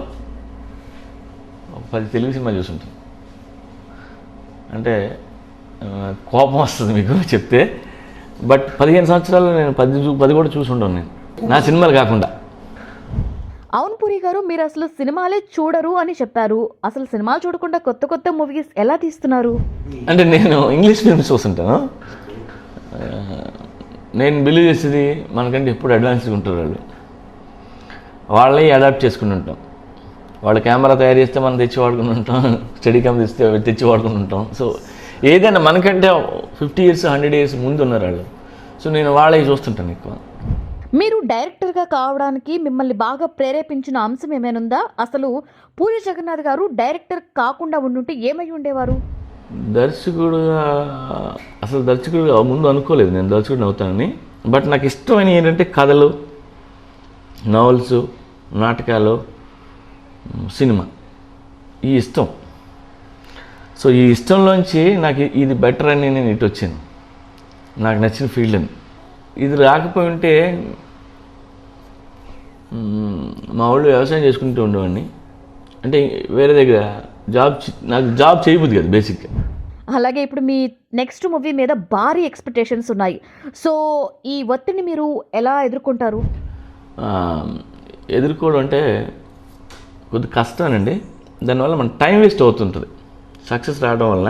ఒక 10 తెలుగు సినిమాలు చూసుంటాను. అంటే కోపం వస్తుంది మీకు చెప్తే, బట్ 15 సంవత్సరాల్లో నేను 10 కూడా చూసి ఉండను నేను, నా సినిమాలు కాకుండా. అవును పూరి గారు, మీరు అసలు సినిమాలే చూడరు అని చెప్పారు. అసలు సినిమాలు చూడకుండా కొత్త కొత్త మూవీస్ ఎలా తీస్తున్నారు? అంటే నేను ఇంగ్లీష్ ఫిల్మ్స్ చూస్తుంటాను. నేను బిలీవ్ చేసేది మనకంటే ఎప్పుడు అడ్వాన్స్గా ఉంటారు వాళ్ళే అడాప్ట్ చేసుకుని ఉంటాం. వాళ్ళు కెమెరా తయారు చేస్తే మనం తెచ్చి వాడుకుని ఉంటాం, స్టడీ క్యామ్ తెచ్చి వాడుకుని ఉంటాం. సో ఏదైనా మనకంటే 50 years 100 years ముందు ఉన్నారు వాళ్ళు. సో నేను వాళ్ళే చూస్తుంటాను ఎక్కువ. మీరు డైరెక్టర్గా కావడానికి మిమ్మల్ని బాగా ప్రేరేపించిన అంశం ఏమైనా ఉందా? అసలు పూరి జగన్నాథ్ గారు డైరెక్టర్ కాకుండా ఉండుంటే ఏమై ఉండేవారు? దర్శకుడుగా ముందు అనుకోలేదు నేను దర్శకుడిని అవుతానని. బట్ నాకు ఇష్టమైన ఏంటంటే కథలు, నవల్స్, నాటకాలు, సినిమా, ఈ ఇష్టం. సో ఈ ఇష్టంలోంచి నాకు ఇది బెటర్ అని నేను ఇటు వచ్చాను, నాకు నచ్చిన ఫీల్డ్ అని. ఇది రాకపోయి ఉంటే మా వాళ్ళు వ్యవసాయం చేసుకుంటూ ఉండేవాడిని. అంటే వేరే దగ్గర నాకు జాబ్ చేయబుద్ది కదా బేసిక్గా. అలాగే ఇప్పుడు మీ నెక్స్ట్ మూవీ మీద భారీ ఎక్స్పెక్టేషన్స్ ఉన్నాయి. సో ఈ ఒత్తిడిని మీరు ఎలా ఎదుర్కొంటారు? ఎదుర్కోవడం అంటే కొద్దిగా కష్టమేనండి. దానివల్ల మన టైం వేస్ట్ అవుతుంటుంది. సక్సెస్ రావడం వల్ల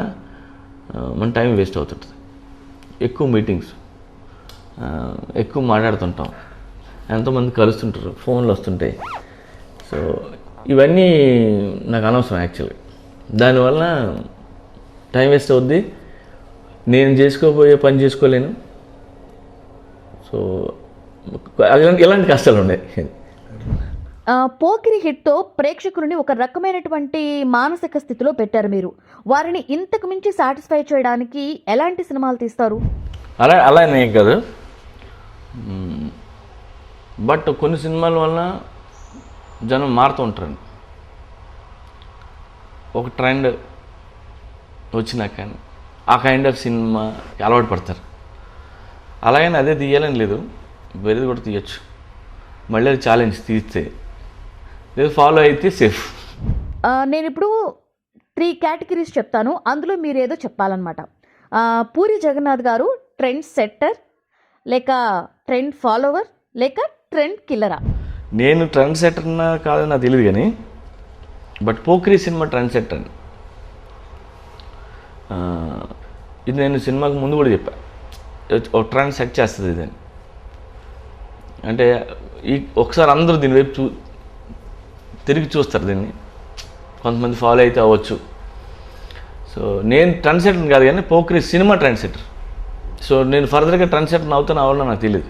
మన టైం వేస్ట్ అవుతుంటుంది. ఎక్కువ మీటింగ్స్, ఎక్కువ మాట్లాడుతుంటాం, ఎంతోమంది కలుస్తుంటారు, ఫోన్లు వస్తుంటాయి. సో ఇవన్నీ నాకు అనవసరం యాక్చువల్గా. దానివల్ల టైం వేస్ట్ అవుద్ది, నేను చేసుకోబోయే పని చేసుకోలేను. సో ఇలాంటి కష్టాలు ఉన్నాయి. పోకిరి హిట్తో ప్రేక్షకులని ఒక రకమైనటువంటి మానసిక స్థితిలో పెట్టారు మీరు. వారిని ఇంతకు మించి సాటిస్ఫై చేయడానికి ఎలాంటి సినిమాలు తీస్తారు? అలా అనే కాదు, బట్ కొన్ని సినిమాల వల్ల జనం మారుతూ ఉంటారండి. ఒక ట్రెండ్ వచ్చినాక ఆ కైండ్ ఆఫ్ సినిమాకి అలవాటు పడతారు. అలాగని అదే తీయాలని లేదు, వేరేది కూడా తీయచ్చు. మళ్ళీ అది ఛాలెంజ్ తీస్తే లేదు, ఫాలో అయితే సేఫ్. నేను ఇప్పుడు 3 కేటగిరీస్ చెప్తాను, అందులో మీరు ఏదో చెప్పాలన్నమాట. పూరి జగన్నాథ్ గారు ట్రెండ్ సెట్టర్, లేక ట్రెండ్ ఫాలోవర్, లేక ట్రెండ్ కిల్లరా? నేను ట్రెండ్ సెట్టర్నా కాదని నాకు తెలియదు, కానీ but Pokiri cinema trend setter అని. ఇది నేను సినిమాకి ముందు కూడా చెప్పా, ఒక ట్రెండ్ సెట్ చేస్తుంది ఇది అని. అంటే ఒకసారి అందరూ దీని వైపు తిరిగి చూస్తారు, దీన్ని కొంతమంది ఫాలో అయితే అవ్వచ్చు. సో నేను ట్రెండ్ సెటర్ కాదు, కానీ Pokiri cinema trendsetter. So నేను ఫర్దర్గా ట్రెండ్ సెటర్ అవుతాను అవ్వాలో నాకు తెలియదు.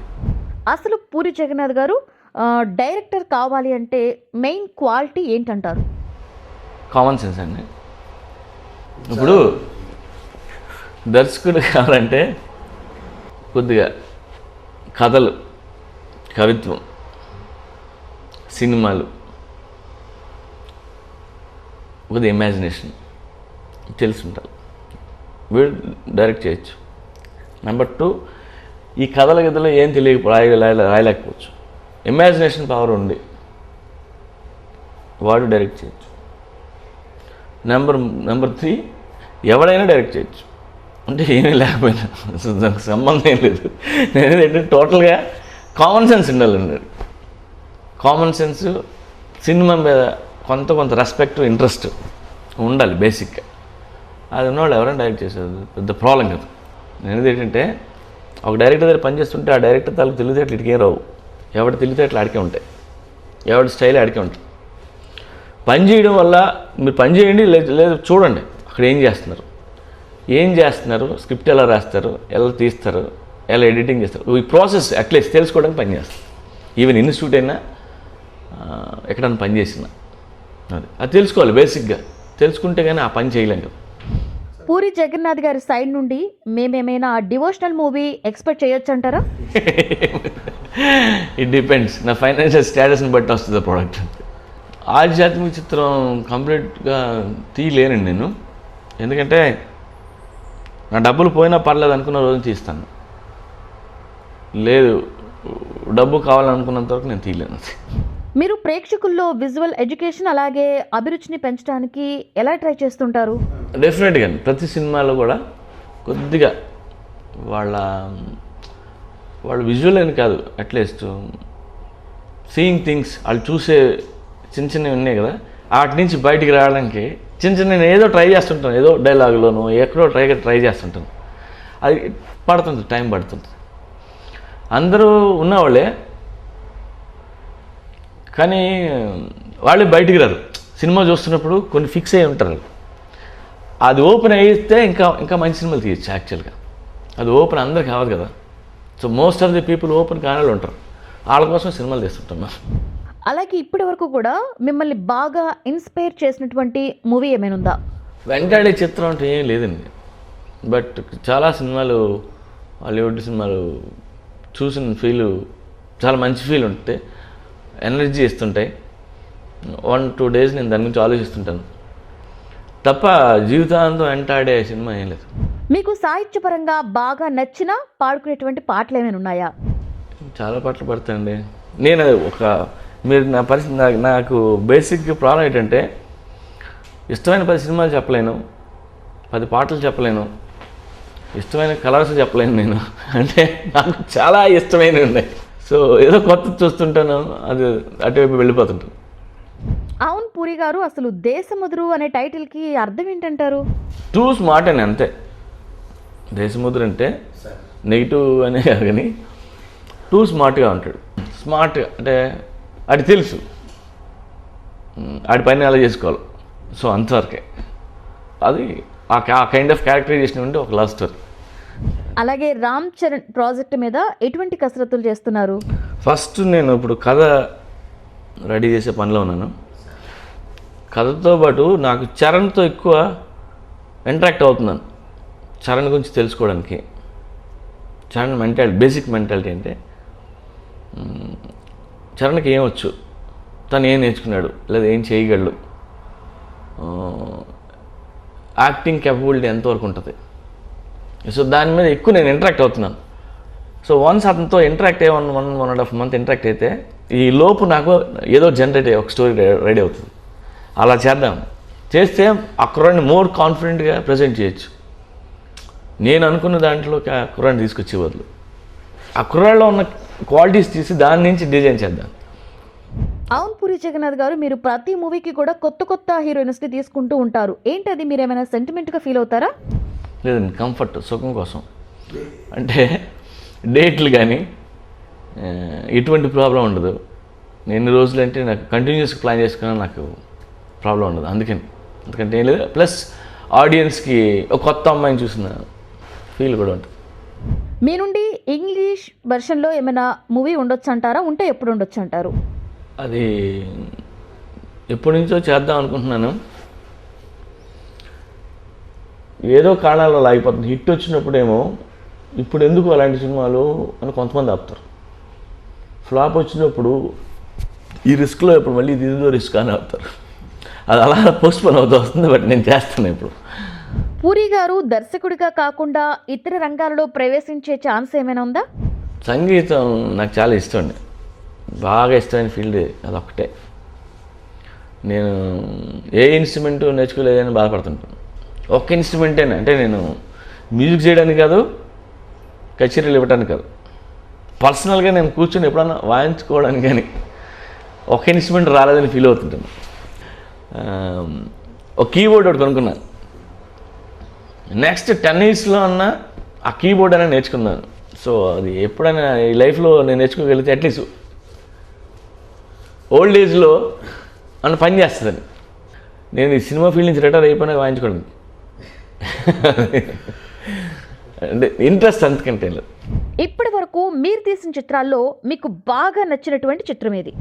అసలు పూరి జగన్నాథ్ గారు డైరెక్టర్ కావాలి అంటే మెయిన్ క్వాలిటీ ఏంటంటారు? కామన్ సెన్స్ అండి. ఇప్పుడు దర్శకుడు కావాలంటే కొద్దిగా కథలు, కవిత్వం, సినిమాలు, కొద్దిగా ఇమాజినేషన్ తెలిసి ఉండాలి, వీడు డైరెక్ట్ చేయొచ్చు. నెంబర్ 2, ఈ కథల గదిలో ఏం రాయలేకపోవచ్చు. ఇమాజినేషన్ పవర్ ఉంది, వాడు డైరెక్ట్ చేయొచ్చు. నెంబర్ 3, ఎవడైనా డైరెక్ట్ చేయొచ్చు. అంటే ఏమీ లేకపోయినా దానికి సంబంధం ఏం లేదు. నేనేంటంటే టోటల్గా కామన్ సెన్స్ ఉండాలండి. కామన్ సెన్స్, సినిమా మీద కొంత రెస్పెక్ట్, ఇంట్రెస్ట్ ఉండాలి బేసిక్గా. అది ఉన్నవాళ్ళు ఎవరైనా డైరెక్ట్ చేసేది పెద్ద ప్రాబ్లం కాదు. నేను ఏంటంటే ఒక డైరెక్టర్ దగ్గర పనిచేస్తుంటే ఆ డైరెక్టర్ తాలకు తెలివితేటలు ఇటుకే రావు. ఎవరి తెలివితేటలు ఆడికే ఉంటాయి, ఎవరి స్టైల్ ఆడికే ఉంటాయి. పని చేయడం వల్ల మీరు పని చేయండి, లేదు చూడండి అక్కడ ఏం చేస్తున్నారు, స్క్రిప్ట్ ఎలా రాస్తారు, ఎలా తీస్తారు, ఎలా ఎడిటింగ్ చేస్తారు, ఈ ప్రాసెస్ అట్లీస్ట్ తెలుసుకోవడానికి పని చేస్తారు. ఈవెన్ ఇన్స్టిట్యూట్ అయినా ఎక్కడైనా పని చేసినా అది తెలుసుకోవాలి. బేసిక్గా తెలుసుకుంటే కానీ ఆ పని చేయలేం కదా. పూరి జగన్నాథ్ గారి సైడ్ నుండి మేమేమైనా డివోషనల్ మూవీ ఎక్స్పెక్ట్ చేయొచ్చు అంటారా? ఇట్ డిపెండ్స్, నా ఫైనాన్షియల్ స్టేటస్ని బట్టి వస్తుంది ప్రోడక్ట్. ఆధ్యాత్మిక చిత్రం కంప్లీట్గా తీయలేనండి నేను, ఎందుకంటే నా డబ్బులు పోయినా పర్లేదు అనుకున్న రోజు తీస్తాను. లేదు, డబ్బు కావాలనుకున్నంత వరకు నేను తీయలేను. మీరు ప్రేక్షకుల్లో విజువల్ ఎడ్యుకేషన్ అలాగే అభిరుచిని పెంచడానికి ఎలా ట్రై చేస్తుంటారు? డెఫినెట్గా ప్రతి సినిమాలో కూడా కొద్దిగా వాళ్ళ విజువల్ అని కాదు, అట్లీస్ట్ సీయింగ్ థింగ్స్, వాళ్ళు చూసే చిన్నవి ఉన్నాయి కదా, వాటి నుంచి బయటికి రావడానికి నేను ఏదో ట్రై చేస్తుంటాను. ఏదో డైలాగులోనో ఎక్కడో ట్రై చేస్తుంటాను. అది పడుతుంది, టైం పడుతుంది. అందరూ ఉన్నవాళ్ళే, కానీ వాళ్ళే బయటికి రారు. సినిమా చూస్తున్నప్పుడు కొన్ని ఫిక్స్ అయ్యి ఉంటారు. అది ఓపెన్ అయితే ఇంకా మంచి సినిమాలు తీయచ్చు. యాక్చువల్గా అది ఓపెన్ అందరికి కావాలి కదా. So most of the people open కాని ఉంటారు, వాళ్ళ కోసం సినిమాలు తీస్తుంటున్నాం. అలాగే ఇప్పటి వరకు కూడా మిమ్మల్ని బాగా ఇన్స్పైర్ చేసినటువంటి మూవీ ఏమైనా ఉందా? వెంటాడే చిత్రం అంటే ఏం లేదండి, బట్ చాలా సినిమాలు, హాలీవుడ్ సినిమాలు చూసిన ఫీలు చాలా మంచి ఫీల్ ఉంటే, ఎనర్జీ ఇస్తుంటాయి. 1-2 డేస్ నేను దాని గురించి ఆలోచిస్తుంటాను తప్ప జీవితాంతం వెంటాడే సినిమా ఏం లేదు. మీకు సాహిత్యపరంగా బాగా నచ్చిన పాడుకునేటువంటి పాటలు ఏమైనా ఉన్నాయా? చాలా పాటలు పడతాయండి. నేను మీరు నా పరిస్థితి, నాకు బేసిక్ ప్రాబ్లం ఏంటంటే ఇష్టమైన 10 సినిమాలు చెప్పలేను, 10 పాటలు చెప్పలేను, ఇష్టమైన కలర్స్ చెప్పలేను నేను. అంటే నాకు చాలా ఇష్టమైనవి ఉన్నాయి. సో ఏదో కొత్త చూస్తుంటాను, అది అటువైపు వెళ్ళిపోతుంటాను. అవును పూరి గారు, అసలు దేశముద్రు అనే టైటిల్కి అర్థం ఏంటంటారు? టూ స్మార్ట్ అని అంతే. దేశముద్ర అంటే నెగిటివ్ అనే కాదు కానీ టూ స్మార్ట్గా ఉంటాడు. స్మార్ట్ అంటే అది తెలుసు ఆడి పైన ఎలా చేసుకోవాలి. సో అంతవరకే అది ఆ కైండ్ ఆఫ్ క్యారెక్టరైజేషన్ ఉంటే ఒక లవ్ స్టోరీ. అలాగే రామ్ చరణ్ ప్రాజెక్ట్ మీద ఎటువంటి కసరత్తులు చేస్తున్నారు? ఫస్ట్ నేను ఇప్పుడు కథ రెడీ చేసే పనిలో ఉన్నాను. కథతో పాటు నాకు చరణ్తో ఎక్కువ ఇంటరాక్ట్ అవుతున్నాను, చరణ్ గురించి తెలుసుకోవడానికి. చరణ్ మెంటాలిటీ, బేసిక్ మెంటాలిటీ అంటే చరణ్కి ఏం వచ్చు, తను ఏం నేర్చుకున్నాడు, లేదా ఏం చేయగలడు, యాక్టింగ్ కేపబిలిటీ ఎంతవరకు ఉంటుంది. సో దాని మీద ఎక్కువ నేను ఇంటరాక్ట్ అవుతున్నాను. సో వన్స్ అతనితో ఇంటరాక్ట్ అయ్యి 1.5 month ఇంటరాక్ట్ అయితే ఈ లోపు నాకు ఏదో జనరేట్ అయ్యి ఒక స్టోరీ రెడీ అవుతుంది. అలా చేద్దాం, చేస్తే ఆ కుర్రాడిని మోర్ కాన్ఫిడెంట్గా ప్రజెంట్ చేయొచ్చు. నేను అనుకున్న దాంట్లోకి ఆ కుర్రాడిని తీసుకొచ్చే బదులు ఆ కుర్రాడిలో ఉన్న క్వాలిటీస్ తీసి దాని నుంచి డిజైన్ చేద్దాం. అవును పూరి జగన్నాథ్ గారు, మీరు ప్రతి మూవీకి కూడా కొత్త కొత్త హీరోయిన్స్ని తీసుకుంటూ ఉంటారు. ఏంటది, మీరు ఏమైనా సెంటిమెంట్గా ఫీల్ అవుతారా? లేదండి, కంఫర్ట్, సుఖం కోసం. అంటే డేట్లు కానీ ఎటువంటి ప్రాబ్లం ఉండదు. నేను ఎన్ని రోజులు అంటే నాకు కంటిన్యూస్గా ప్లాన్ చేసుకున్నా నాకు ప్రాబ్లం ఉండదు. అందుకంటే ఏం లేదు. ప్లస్ ఆడియన్స్కి ఒక కొత్త అమ్మాయిని చూసిన ఫీల్ కూడా ఉంటుంది. మీ నుండి ఇంగ్లీష్ వెర్షన్లో ఏమైనా మూవీ ఉండొచ్చు అంటారా? ఉంటే ఎప్పుడు ఉండొచ్చు అంటారు? అది ఎప్పటి నుంచో చేద్దాం అనుకుంటున్నాను. ఏదో కారణాలు అలా అయిపోతుంది. హిట్ వచ్చినప్పుడేమో ఇప్పుడు ఎందుకు అలాంటి సినిమాలు అని కొంతమంది ఆపుతారు. ఫ్లాప్ వచ్చినప్పుడు ఈ రిస్క్లో ఇప్పుడు మళ్ళీ ఇది ఇదో రిస్క్ అని ఆపుతారు. అది అలా పోస్ట్పోన్ అవుతూ వస్తుంది. బట్ నేను చేస్తాను ఇప్పుడు. పూరి గారు దర్శకుడిగా కాకుండా ఇతర రంగాలలో ప్రవేశించే ఛాన్స్ ఏమైనా ఉందా? సంగీతం నాకు చాలా ఇష్టం అండి, బాగా ఇష్టమైన ఫీల్డ్ అదొక్కటే. నేను ఏ ఇన్స్ట్రుమెంట్ నేర్చుకోలేదని బాధపడుతుంటాను. ఒక్క ఇన్స్ట్రుమెంటేనా అంటే నేను మ్యూజిక్ చేయడానికి కాదు, కచేరీలు ఇవ్వడానికి కాదు, పర్సనల్గా నేను కూర్చొని ఎప్పుడన్నా వాయించుకోవడానికి కానీ ఒక ఇన్స్ట్రుమెంట్ రాలేదని ఫీల్ అవుతుంటాను. ఒక కీబోర్డ్ ఒకటి కొనుక్కున్నాను. నెక్స్ట్ 10 yearsలో అన్న ఆ కీబోర్డ్ అనేది నేర్చుకున్నాను. సో అది ఎప్పుడైనా ఈ లైఫ్లో నేను నేర్చుకోగలిగితే అట్లీస్ట్ ఓల్డ్ ఏజ్లో అన్న పని చేస్తుందని. నేను ఈ సినిమా ఫీల్డ్ నుంచి రిటైర్ అయిపోయినా వాయించుకోవడానికి అంటే ఇంట్రెస్ట్ అంతకంటే లేదు. ఇప్పటి వరకు మీరు తీసిన చిత్రాల్లో మీకు బాగా నచ్చినటువంటి చిత్రం ఏది?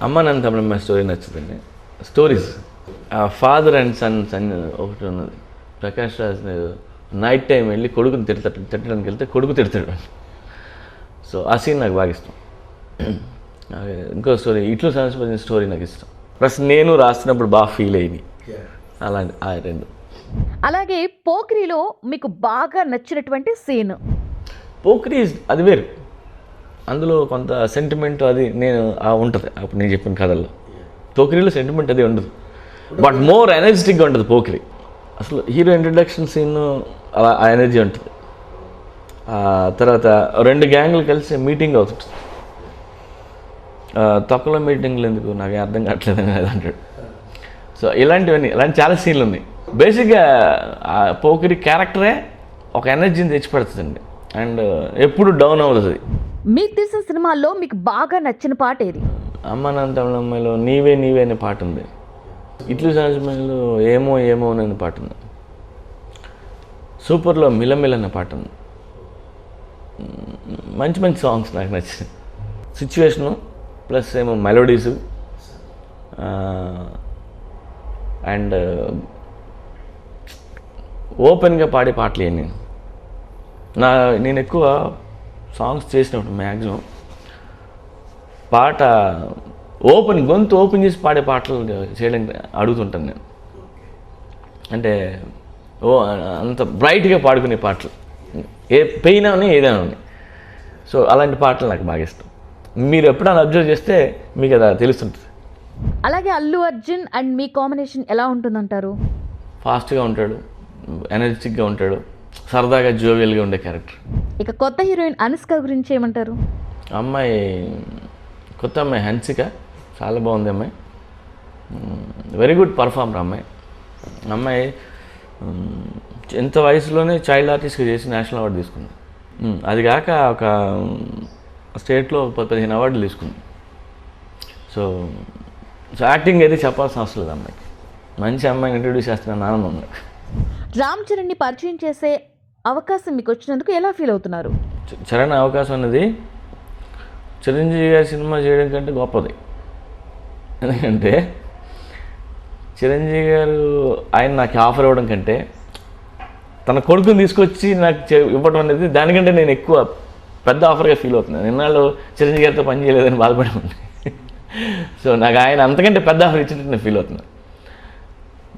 అమ్మ నాన్న తమిళమ్మ స్టోరీ నచ్చుతుంది. స్టోరీస్ ఫాదర్ అండ్ సన్స్ అని ఒకటి ఉన్నది. ప్రకాష్ రాజ్ నైట్ టైం వెళ్ళి కొడుకుని తిట్టడానికి వెళ్తే కొడుకు తిడతాడు. సో ఆ సీన్ నాకు బాగా ఇష్టం. ఇంకో స్టోరీ ఇట్లు సంస్కృతి స్టోరీ నాకు ఇష్టం. ప్లస్ నేను రాస్తున్నప్పుడు బాగా ఫీల్ అయ్యింది. అలాంటి ఆ రెండు. అలాగే పోకిరిలో మీకు బాగా నచ్చినటువంటి సీన్? పోకిరి అది వేరు, అందులో కొంత సెంటిమెంట్ అది నేను ఉంటుంది. అప్పుడు నేను చెప్పిన కథల్లో పోకిరిలో సెంటిమెంట్ అది ఉండదు, బట్ మోర్ ఎనర్జెటిక్గా ఉంటుంది పోకిరి. అసలు హీరో ఇంట్రడక్షన్ సీన్ అలా ఆ ఎనర్జీ ఉంటుంది. తర్వాత 2 గ్యాంగ్లు కలిసి మీటింగ్ అవుతుంది. తక్కువ మీటింగ్లు ఎందుకు నాకు అర్థం కావట్లేదు అనేది అంటాడు. సో ఇలాంటి చాలా సీన్లు ఉన్నాయి. బేసిక్గా ఆ పోకిరి క్యారెక్టరే ఒక ఎనర్జీని తెచ్చిపెడుతుందండి, అండ్ ఎప్పుడు డౌన్ అవుతుంది. మీకు తెలిసిన సినిమాల్లో మీకు బాగా నచ్చిన పాట ఏది? అమ్మ నాన్న తమిళమ్మాయిలో నీవే నీవే అనే పాట ఉంది. ఇట్లు సంస్మయంలో ఏమో ఏమో అనే పాట ఉంది. సూపర్లో మిలమిల అనే పాట ఉంది. మంచి మంచి సాంగ్స్ నాకు నచ్చింది. సిచ్యువేషను ప్లస్ ఏమో మెలోడీసు అండ్ ఓపెన్గా పాడే పాటలు నేను ఎక్కువ సాంగ్స్ చేసినప్పుడు మ్యాక్సిమం పాట గొంతు ఓపెన్ చేసి పాడే పాటలు చేయడానికి అడుగుతుంటాను నేను. అంటే అంత బ్రైట్గా పాడుకునే పాటలు, ఏ పెయిన్ అని ఏదైనా ఉంది. సో అలాంటి పాటలు నాకు బాగా ఇష్టం. మీరు ఎప్పుడైనా అబ్జర్వ్ చేస్తే మీకు అది తెలుస్తుంటుంది. అలాగే Allu Arjun and me combination ఎలా ఉంటుందంటారు? ఫాస్ట్గా ఉంటాడు, ఎనర్జెటిక్గా ఉంటాడు, సరదాగా జోవియల్గా ఉండే క్యారెక్టర్. ఇక కొత్త హీరోయిన్ అనుష్క గురించి ఏమంటారు? అమ్మాయి కొత్త అమ్మాయి హన్సిక, చాలా బాగుంది అమ్మాయి. వెరీ గుడ్ పర్ఫార్మర్ అమ్మాయి ఎంత వయసులోనే చైల్డ్ ఆర్టిస్ట్గా చేసి నేషనల్ అవార్డు తీసుకుంది. అది కాక ఒక స్టేట్లో 15 అవార్డులు తీసుకుంది. సో యాక్టింగ్ అయితే చెప్పాల్సిన అవసరం లేదు అమ్మాయికి. మంచి అమ్మాయిని ఇంట్రడ్యూస్ చేస్తున్నాను ఆనందం ఉంది. రామ్ చరణ్ని పరిచయం చేసే అవకాశం మీకు వచ్చినందుకు ఎలా ఫీల్ అవుతున్నారు? చరణ్ అవకాశం అనేది చిరంజీవి గారి సినిమా చేయడం కంటే గొప్పది. ఎందుకంటే చిరంజీవి గారు ఆయన నాకు ఆఫర్ ఇవ్వడం కంటే తన కొడుకుని తీసుకొచ్చి నాకు ఇవ్వడం అనేది దానికంటే నేను ఎక్కువ పెద్ద ఆఫర్గా ఫీల్ అవుతున్నాను. నిన్నాళ్ళు చిరంజీవి గారితో పని చేయలేదని బాధపడి ఉంది. సో నాకు ఆయన అంతకంటే పెద్ద ఆఫర్ ఇచ్చినట్టు నేను ఫీల్ అవుతున్నాను.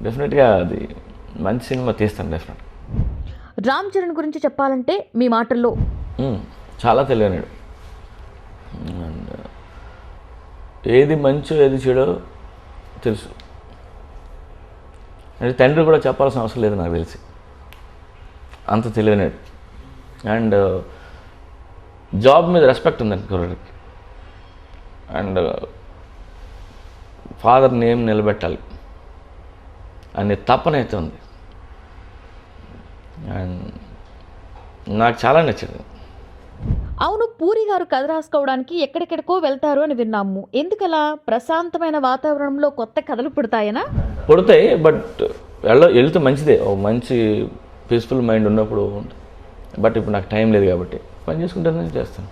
డెఫినెట్గా అది మంచి సినిమా తీస్తాను డెఫినెట్. రామ్ చరణ్ గురించి చెప్పాలంటే మీ మాటల్లో చాలా తెలియనాడు. అండ్ ఏది మంచో ఏది చెడో తెలుసు. అంటే తండ్రి కూడా చెప్పాల్సిన అవసరం లేదు నాకు తెలిసి, అంత తెలియనాడు. అండ్ జాబ్ మీద రెస్పెక్ట్ ఉందండి కుర్రడికి. అండ్ ఫాదర్ నేమ్ నిలబెట్టాలి అనే తపనైతే ఉంది. అండ్ నాకు చాలా నచ్చింది. అవును, పూరి గారు కథ రాసుకోవడానికి ఎక్కడెక్కడికో వెళ్తారు అని విన్నాము. ఎందుకలా? ప్రశాంతమైన వాతావరణంలో కొత్త కథలు పుడతాయనా? పుడతాయి, బట్ వెళ్తే మంచిదే. ఓ మంచి పీస్ఫుల్ మైండ్ ఉన్నప్పుడు. బట్ ఇప్పుడు నాకు టైం లేదు కాబట్టి పని చేసుకుంటానని చేస్తాను.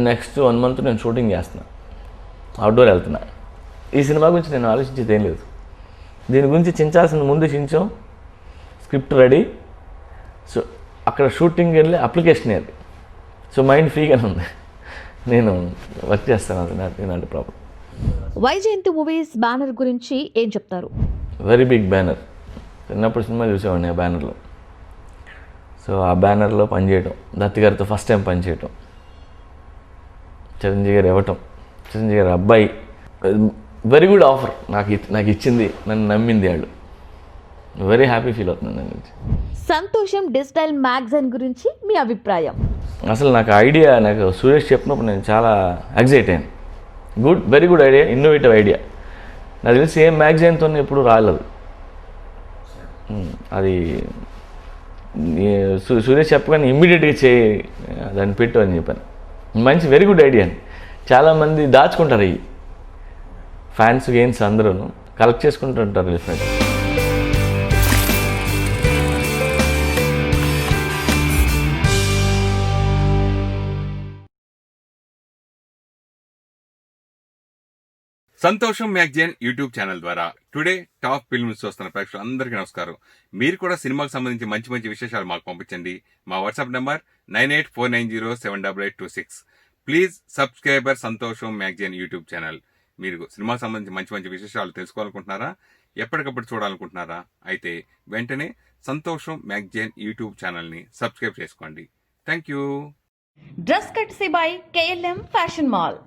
నెక్స్ట్ 1 month నేను షూటింగ్ చేస్తున్నా, అవుట్డోర్ వెళ్తున్నా. ఈ సినిమా గురించి నేను ఆలోచించేది ఏం లేదు. దీని గురించి చించాల్సింది ముందు చించాం, స్క్రిప్ట్ రెడీ. సో అక్కడ షూటింగ్ వెళ్ళి అప్లికేషన్ అది. సో మైండ్ ఫ్రీగానే ఉంది, నేను వర్క్ చేస్తాను. అది నాకు ఇలాంటి ప్రాబ్లం. వైజయంతి మూవీస్ బ్యానర్ గురించి ఏం చెప్తారు? Very big banner. చిన్నప్పుడు సినిమా చూసేవాడిని ఆ బ్యానర్లో. సో ఆ బ్యానర్లో పనిచేయటం, దత్తి గారితో ఫస్ట్ టైం పనిచేయటం, చిరంజీవి గారు ఇవ్వటం, చిరంజీవి గారి అబ్బాయి, వెరీ గుడ్ ఆఫర్ నాకు ఇచ్చింది, నన్ను నమ్మింది వాళ్ళు. వెరీ హ్యాపీ ఫీల్ అవుతున్నాను నేను. సంతోషం డిజిటల్ మ్యాగజైన్ గురించి మీ అభిప్రాయం? అసలు నాకు ఐడియా, నాకు సురేష్ చెప్పినప్పుడు నేను చాలా ఎగ్జైట్ అయ్యాను. Very good idea, innovative idea. నాకు తెలిసి ఏ మ్యాగజైన్తో ఎప్పుడు రాలేదు అది. సురేష్ చెప్పగానే ఇమ్మీడియట్గా చేయి, దాన్ని పెట్టు అని చెప్పాను. మంచి వెరీ గుడ్ ఐడియా అని. చాలామంది దాచుకుంటారు, ఈ ఫ్యాన్స్ గెయిన్స్ అందరూ కలెక్ట్ చేసుకుంటుంటారు డెఫినెట్గా. సంతోషం మ్యాగజైన్ యూట్యూబ్ ఛానల్ ద్వారా టుడే టాప్ ఫిల్మ్స్ చూస్తున్న ప్రేక్షకులు అందరికీ నమస్కారం. మీరు కూడా సినిమాకు సంబంధించి మంచి మంచి విశేషాలు మాకు పంపించండి. మా వాట్సాప్ నంబర్ 9849078826. ప్లీజ్ సబ్స్క్రైబర్ సంతోషం మ్యాగజైన్ యూట్యూబ్ ఛానల్. మీరు సినిమాకు సంబంధించి మంచి మంచి విశేషాలు తెలుసుకోవాలనుకుంటున్నారా, ఎప్పటికప్పుడు చూడాలనుకుంటున్నారా? అయితే వెంటనే సంతోషం మ్యాగజైన్ యూట్యూబ్ ఛానల్ని సబ్స్క్రైబ్ చేసుకోండి. Thank you. Dress కట్సీ by KLM fashion mall.